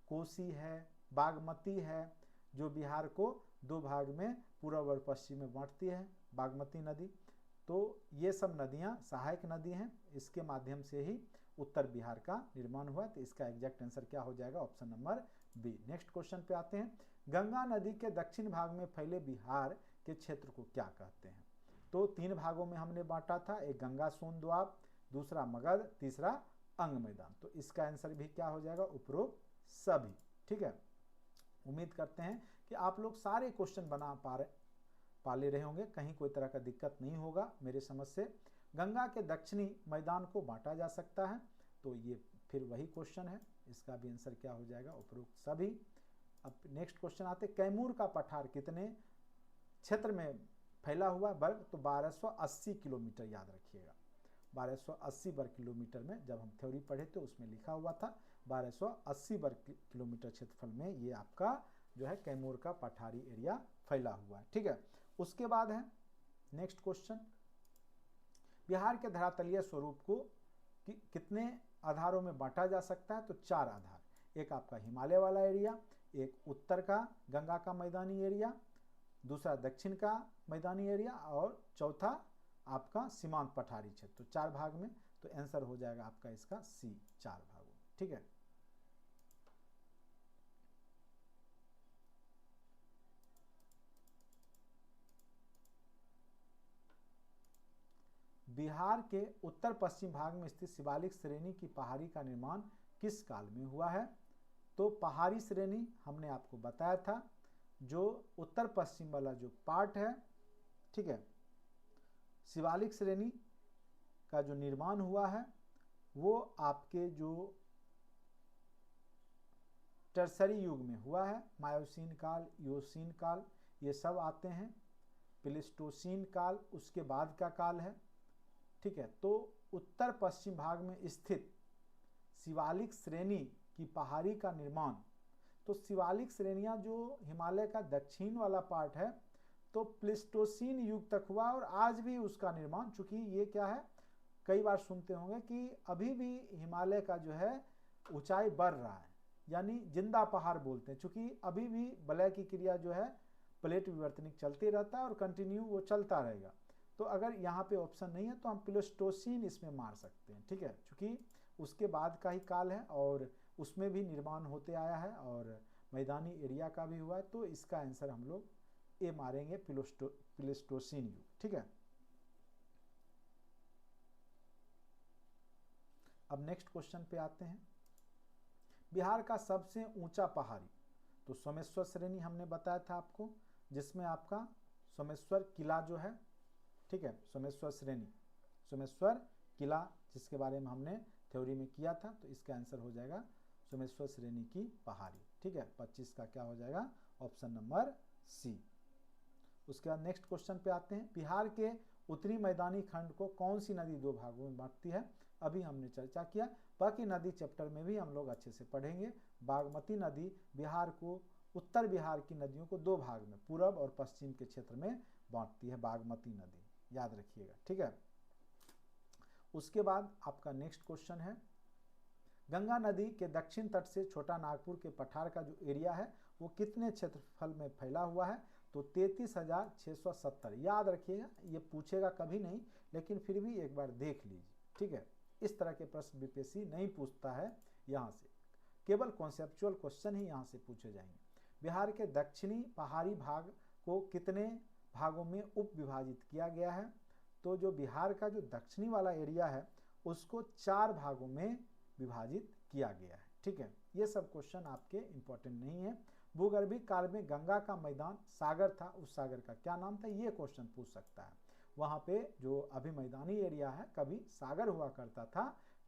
कोसी है, बागमती है, जो बिहार को 2 भाग में पूर्व और पश्चिम में बांटती है, बागमती नदी। तो ये सब नदियाँ सहायक नदी हैं, इसके माध्यम से ही उत्तर बिहार का निर्माण हुआ। तो इसका एग्जैक्ट आंसर क्या हो जाएगा? Option number B. Next question पे आते हैं। गंगा नदी के दक्षिण भाग में फैले बिहार के क्षेत्र को क्या कहते हैं? तो 3 भागों में हमने बांटा था, एक गंगा सोन दोआब, दूसरा मगध, तीसरा अंग मैदान। तो इसका आंसर भी क्या हो जाएगा? उपरोक्त सभी। ठीक है, उम्मीद करते हैं कि आप लोग सारे क्वेश्चन बना पा ले रहे होंगे, कहीं कोई तरह का दिक्कत नहीं होगा मेरे समझ से। गंगा के दक्षिणी मैदान को बांटा जा सकता है, तो ये फिर वही क्वेश्चन है, इसका भी आंसर क्या हो जाएगा? उपरोक्त सभी। अब नेक्स्ट क्वेश्चन आते, कैमूर का पठार कितने क्षेत्र में फैला हुआ वर्ग? तो 1280 किलोमीटर, याद रखिएगा 1280 वर्ग किलोमीटर में जब हम थ्योरी पढ़े थे उसमें लिखा हुआ था 1280 वर्ग किलोमीटर क्षेत्रफल में ये आपका जो है कैमूर का पठारी एरिया फैला हुआ है। ठीक है, उसके बाद है नेक्स्ट क्वेश्चन, बिहार के धरातलीय स्वरूप को कितने आधारों में बांटा जा सकता है? तो 4 आधार, एक आपका हिमालय वाला एरिया, एक उत्तर का गंगा का मैदानी एरिया, दूसरा दक्षिण का मैदानी एरिया, और चौथा आपका सीमांत पठारी क्षेत्र। तो 4 भाग में, तो आंसर हो जाएगा आपका इसका सी, 4 भागों। ठीक है, बिहार के उत्तर पश्चिम भाग में स्थित शिवालिक श्रेणी की पहाड़ी का निर्माण किस काल में हुआ है? तो पहाड़ी श्रेणी हमने आपको बताया था जो उत्तर पश्चिम वाला जो पार्ट है, ठीक है, शिवालिक श्रेणी का जो निर्माण हुआ है वो आपके जो टर्सरी युग में हुआ है। मायोसीन काल, इयोसीन काल ये सब आते हैं। प्लेस्टोसीन काल उसके बाद का काल है, ठीक है। तो उत्तर पश्चिम भाग में स्थित शिवालिक श्रेणी की पहाड़ी का निर्माण, तो शिवालिक श्रेणियां जो हिमालय का दक्षिण वाला पार्ट है तो प्लेस्टोसीन युग तक हुआ और आज भी उसका निर्माण, चूंकि ये क्या है, कई बार सुनते होंगे कि अभी भी हिमालय का जो है ऊंचाई बढ़ रहा है, यानी जिंदा पहाड़ बोलते हैं, चूंकि अभी भी वलय की क्रिया जो है प्लेट विवर्तनिक चलते रहता है और कंटिन्यू वो चलता रहेगा। तो अगर यहाँ पे ऑप्शन नहीं है तो हम प्लेस्टोसीन इसमें मार सकते हैं, ठीक है, क्योंकि उसके बाद का ही काल है और उसमें भी निर्माण होते आया है और मैदानी एरिया का भी हुआ है। तो इसका आंसर हम लोग ए मारेंगे, प्लेस्टोसीन युग, ठीक है। अब नेक्स्ट क्वेश्चन पे आते हैं। बिहार का सबसे ऊंचा पहाड़ी, तो सोमेश्वर श्रेणी हमने बताया था आपको, जिसमें आपका सोमेश्वर किला जो है, ठीक है, सोमेश्वर श्रेणी, सोमेश्वर किला जिसके बारे में हमने थ्योरी में किया था, तो इसका आंसर हो जाएगा सोमेश्वर श्रेणी की पहाड़ी, ठीक है। 25 का क्या हो जाएगा, ऑप्शन नंबर सी। उसके बाद नेक्स्ट क्वेश्चन पे आते हैं। बिहार के उत्तरी मैदानी खंड को कौन सी नदी दो भागों में बांटती है, अभी हमने चर्चा किया, बाकी नदी चैप्टर में भी हम लोग अच्छे से पढ़ेंगे। बागमती नदी बिहार को, उत्तर बिहार की नदियों को दो भाग में, पूरब और पश्चिम के क्षेत्र में बांटती है बागमती नदी, याद रखिएगा, ठीक है। उसके बाद आपका नेक्स्ट क्वेश्चन है, गंगा नदी के दक्षिण तट से छोटा नागपुर के पठार का जो एरिया है वो कितने क्षेत्रफल में फैला हुआ है, तो 33,670। याद रखिएगा, ये पूछेगा कभी नहीं, लेकिन फिर भी एक बार देख लीजिए, ठीक है। इस तरह के प्रश्न बीपीएससी नहीं पूछता है यहाँ से, केवल कॉन्सेप्चुअल क्वेश्चन ही यहाँ से पूछे जाएंगे। बिहार के दक्षिणी पहाड़ी भाग को कितने भागों में उप विभाजित किया गया है, तो जो बिहार का जो दक्षिणी वाला एरिया है उसको 4 भागों में विभाजित किया गया है, ठीक है। ये सब क्वेश्चन आपके इंपॉर्टेंट नहीं है। भूगर्भिक काल में गंगा का मैदान सागर था, उस सागर का क्या नाम था, ये क्वेश्चन पूछ सकता है। वहाँ पे जो अभी मैदानी एरिया है कभी सागर हुआ करता था,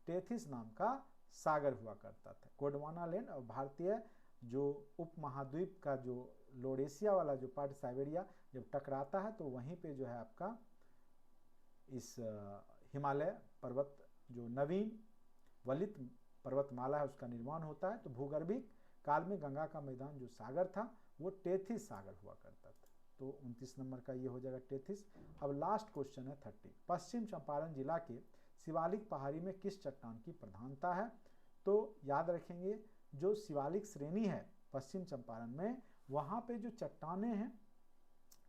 टेथिस नाम का सागर हुआ करता था। गोंडवाना लैंड और भारतीय जो उपमहाद्वीप का जो लोरेशिया वाला जो पार्ट, साइबेरिया जब टकराता है तो वहीं पे जो है आपका इस हिमालय पर्वत जो नवीन वलित पर्वतमाला है उसका निर्माण होता है। तो भूगर्भिक काल में गंगा का मैदान जो सागर था वो टेथिस सागर हुआ करता था। तो 29 नंबर का ये हो जाएगा टेथिस। अब लास्ट क्वेश्चन है 30। पश्चिम चंपारण जिला के शिवालिक पहाड़ी में किस चट्टान की प्रधानता है, तो याद रखेंगे जो शिवालिक श्रेणी है पश्चिम चंपारण में, वहाँ पे जो चट्टानें हैं,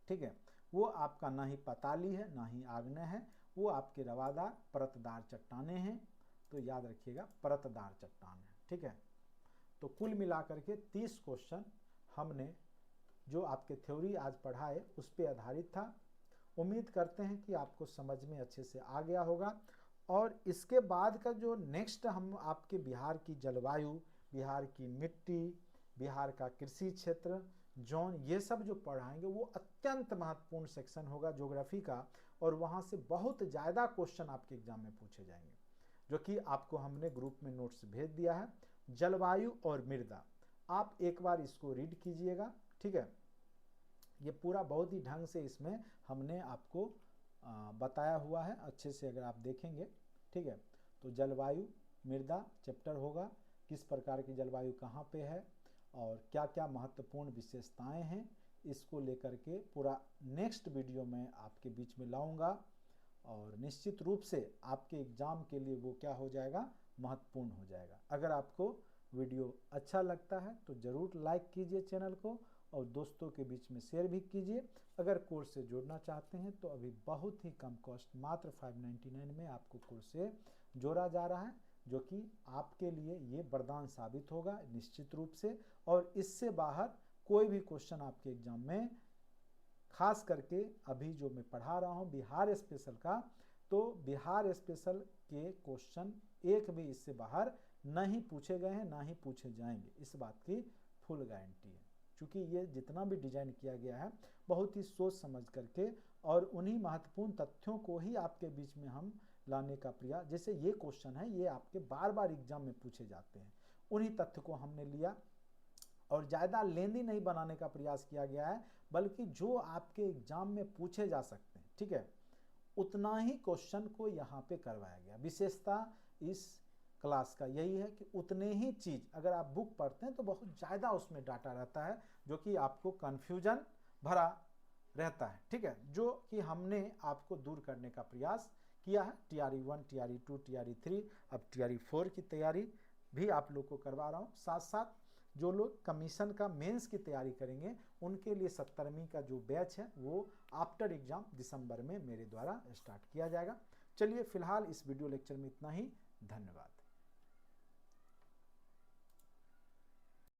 ठीक है, वो आपका ना ही पताली है ना ही आग्नेय है, वो आपके रवादार परतदार चट्टानें हैं। तो याद रखिएगा परतदार चट्टान है, ठीक है। तो कुल मिलाकर के 30 क्वेश्चन हमने जो आपके थ्योरी आज पढ़ाए उस पे आधारित था। उम्मीद करते हैं कि आपको समझ में अच्छे से आ गया होगा। और इसके बाद का जो नेक्स्ट हम आपके बिहार की जलवायु, बिहार की मिट्टी, बिहार का कृषि क्षेत्र, जोन, ये सब जो पढ़ाएंगे वो अत्यंत महत्वपूर्ण सेक्शन होगा ज्योग्राफी का, और वहाँ से बहुत ज़्यादा क्वेश्चन आपके एग्जाम में पूछे जाएंगे, जो कि आपको हमने ग्रुप में नोट्स भेज दिया है। जलवायु और मृदा, आप एक बार इसको रीड कीजिएगा, ठीक है। ये पूरा बहुत ही ढंग से इसमें हमने आपको बताया हुआ है, अच्छे से अगर आप देखेंगे, ठीक है। तो जलवायु मृदा चैप्टर होगा, किस प्रकार की जलवायु कहाँ पे है और क्या क्या महत्वपूर्ण विशेषताएं हैं, इसको लेकर के पूरा नेक्स्ट वीडियो में आपके बीच में लाऊंगा। और निश्चित रूप से आपके एग्ज़ाम के लिए वो क्या हो जाएगा, महत्वपूर्ण हो जाएगा। अगर आपको वीडियो अच्छा लगता है तो ज़रूर लाइक कीजिए चैनल को और दोस्तों के बीच में शेयर भी कीजिए। अगर कोर्स से जुड़ना चाहते हैं तो अभी बहुत ही कम कॉस्ट, मात्र 599 में आपको कोर्स से जोड़ा जा रहा है, जो कि आपके लिए ये वरदान साबित होगा निश्चित रूप से। और इससे बाहर कोई भी क्वेश्चन आपके एग्जाम में, खास करके अभी जो मैं पढ़ा रहा हूँ बिहार स्पेशल का, तो बिहार स्पेशल के क्वेश्चन एक भी इससे बाहर नहीं पूछे गए हैं, ना ही पूछे जाएंगे, इस बात की फुल गारंटी है। क्योंकि ये जितना भी डिजाइन किया गया है बहुत ही सोच समझ करके और उन्हीं महत्वपूर्ण तथ्यों को ही आपके बीच में हम लाने का प्रयास, जैसे ये क्वेश्चन है ये आपके बार बार एग्जाम में पूछे जाते हैं, उन्हीं तथ्य को हमने लिया और ज़्यादा लेंदी नहीं बनाने का प्रयास किया गया है, बल्कि जो आपके एग्जाम में पूछे जा सकते हैं, ठीक है, उतना ही क्वेश्चन को यहाँ पे करवाया गया। विशेषता इस क्लास का यही है कि उतने ही चीज़, अगर आप बुक पढ़ते हैं तो बहुत ज़्यादा उसमें डाटा रहता है जो कि आपको कन्फ्यूजन भरा रहता है, ठीक है, जो कि हमने आपको दूर करने का प्रयास किया है। TRE 1, TRE 2, TRE 3, अब TRE 4 की तैयारी भी आप लोग को करवा रहा हूँ। साथ साथ जो लोग कमीशन का मेंस की तैयारी करेंगे उनके लिए 70वीं का जो बैच है वो आफ्टर एग्जाम दिसंबर में मेरे द्वारा स्टार्ट किया जाएगा। चलिए फिलहाल इस वीडियो लेक्चर में इतना ही, धन्यवाद।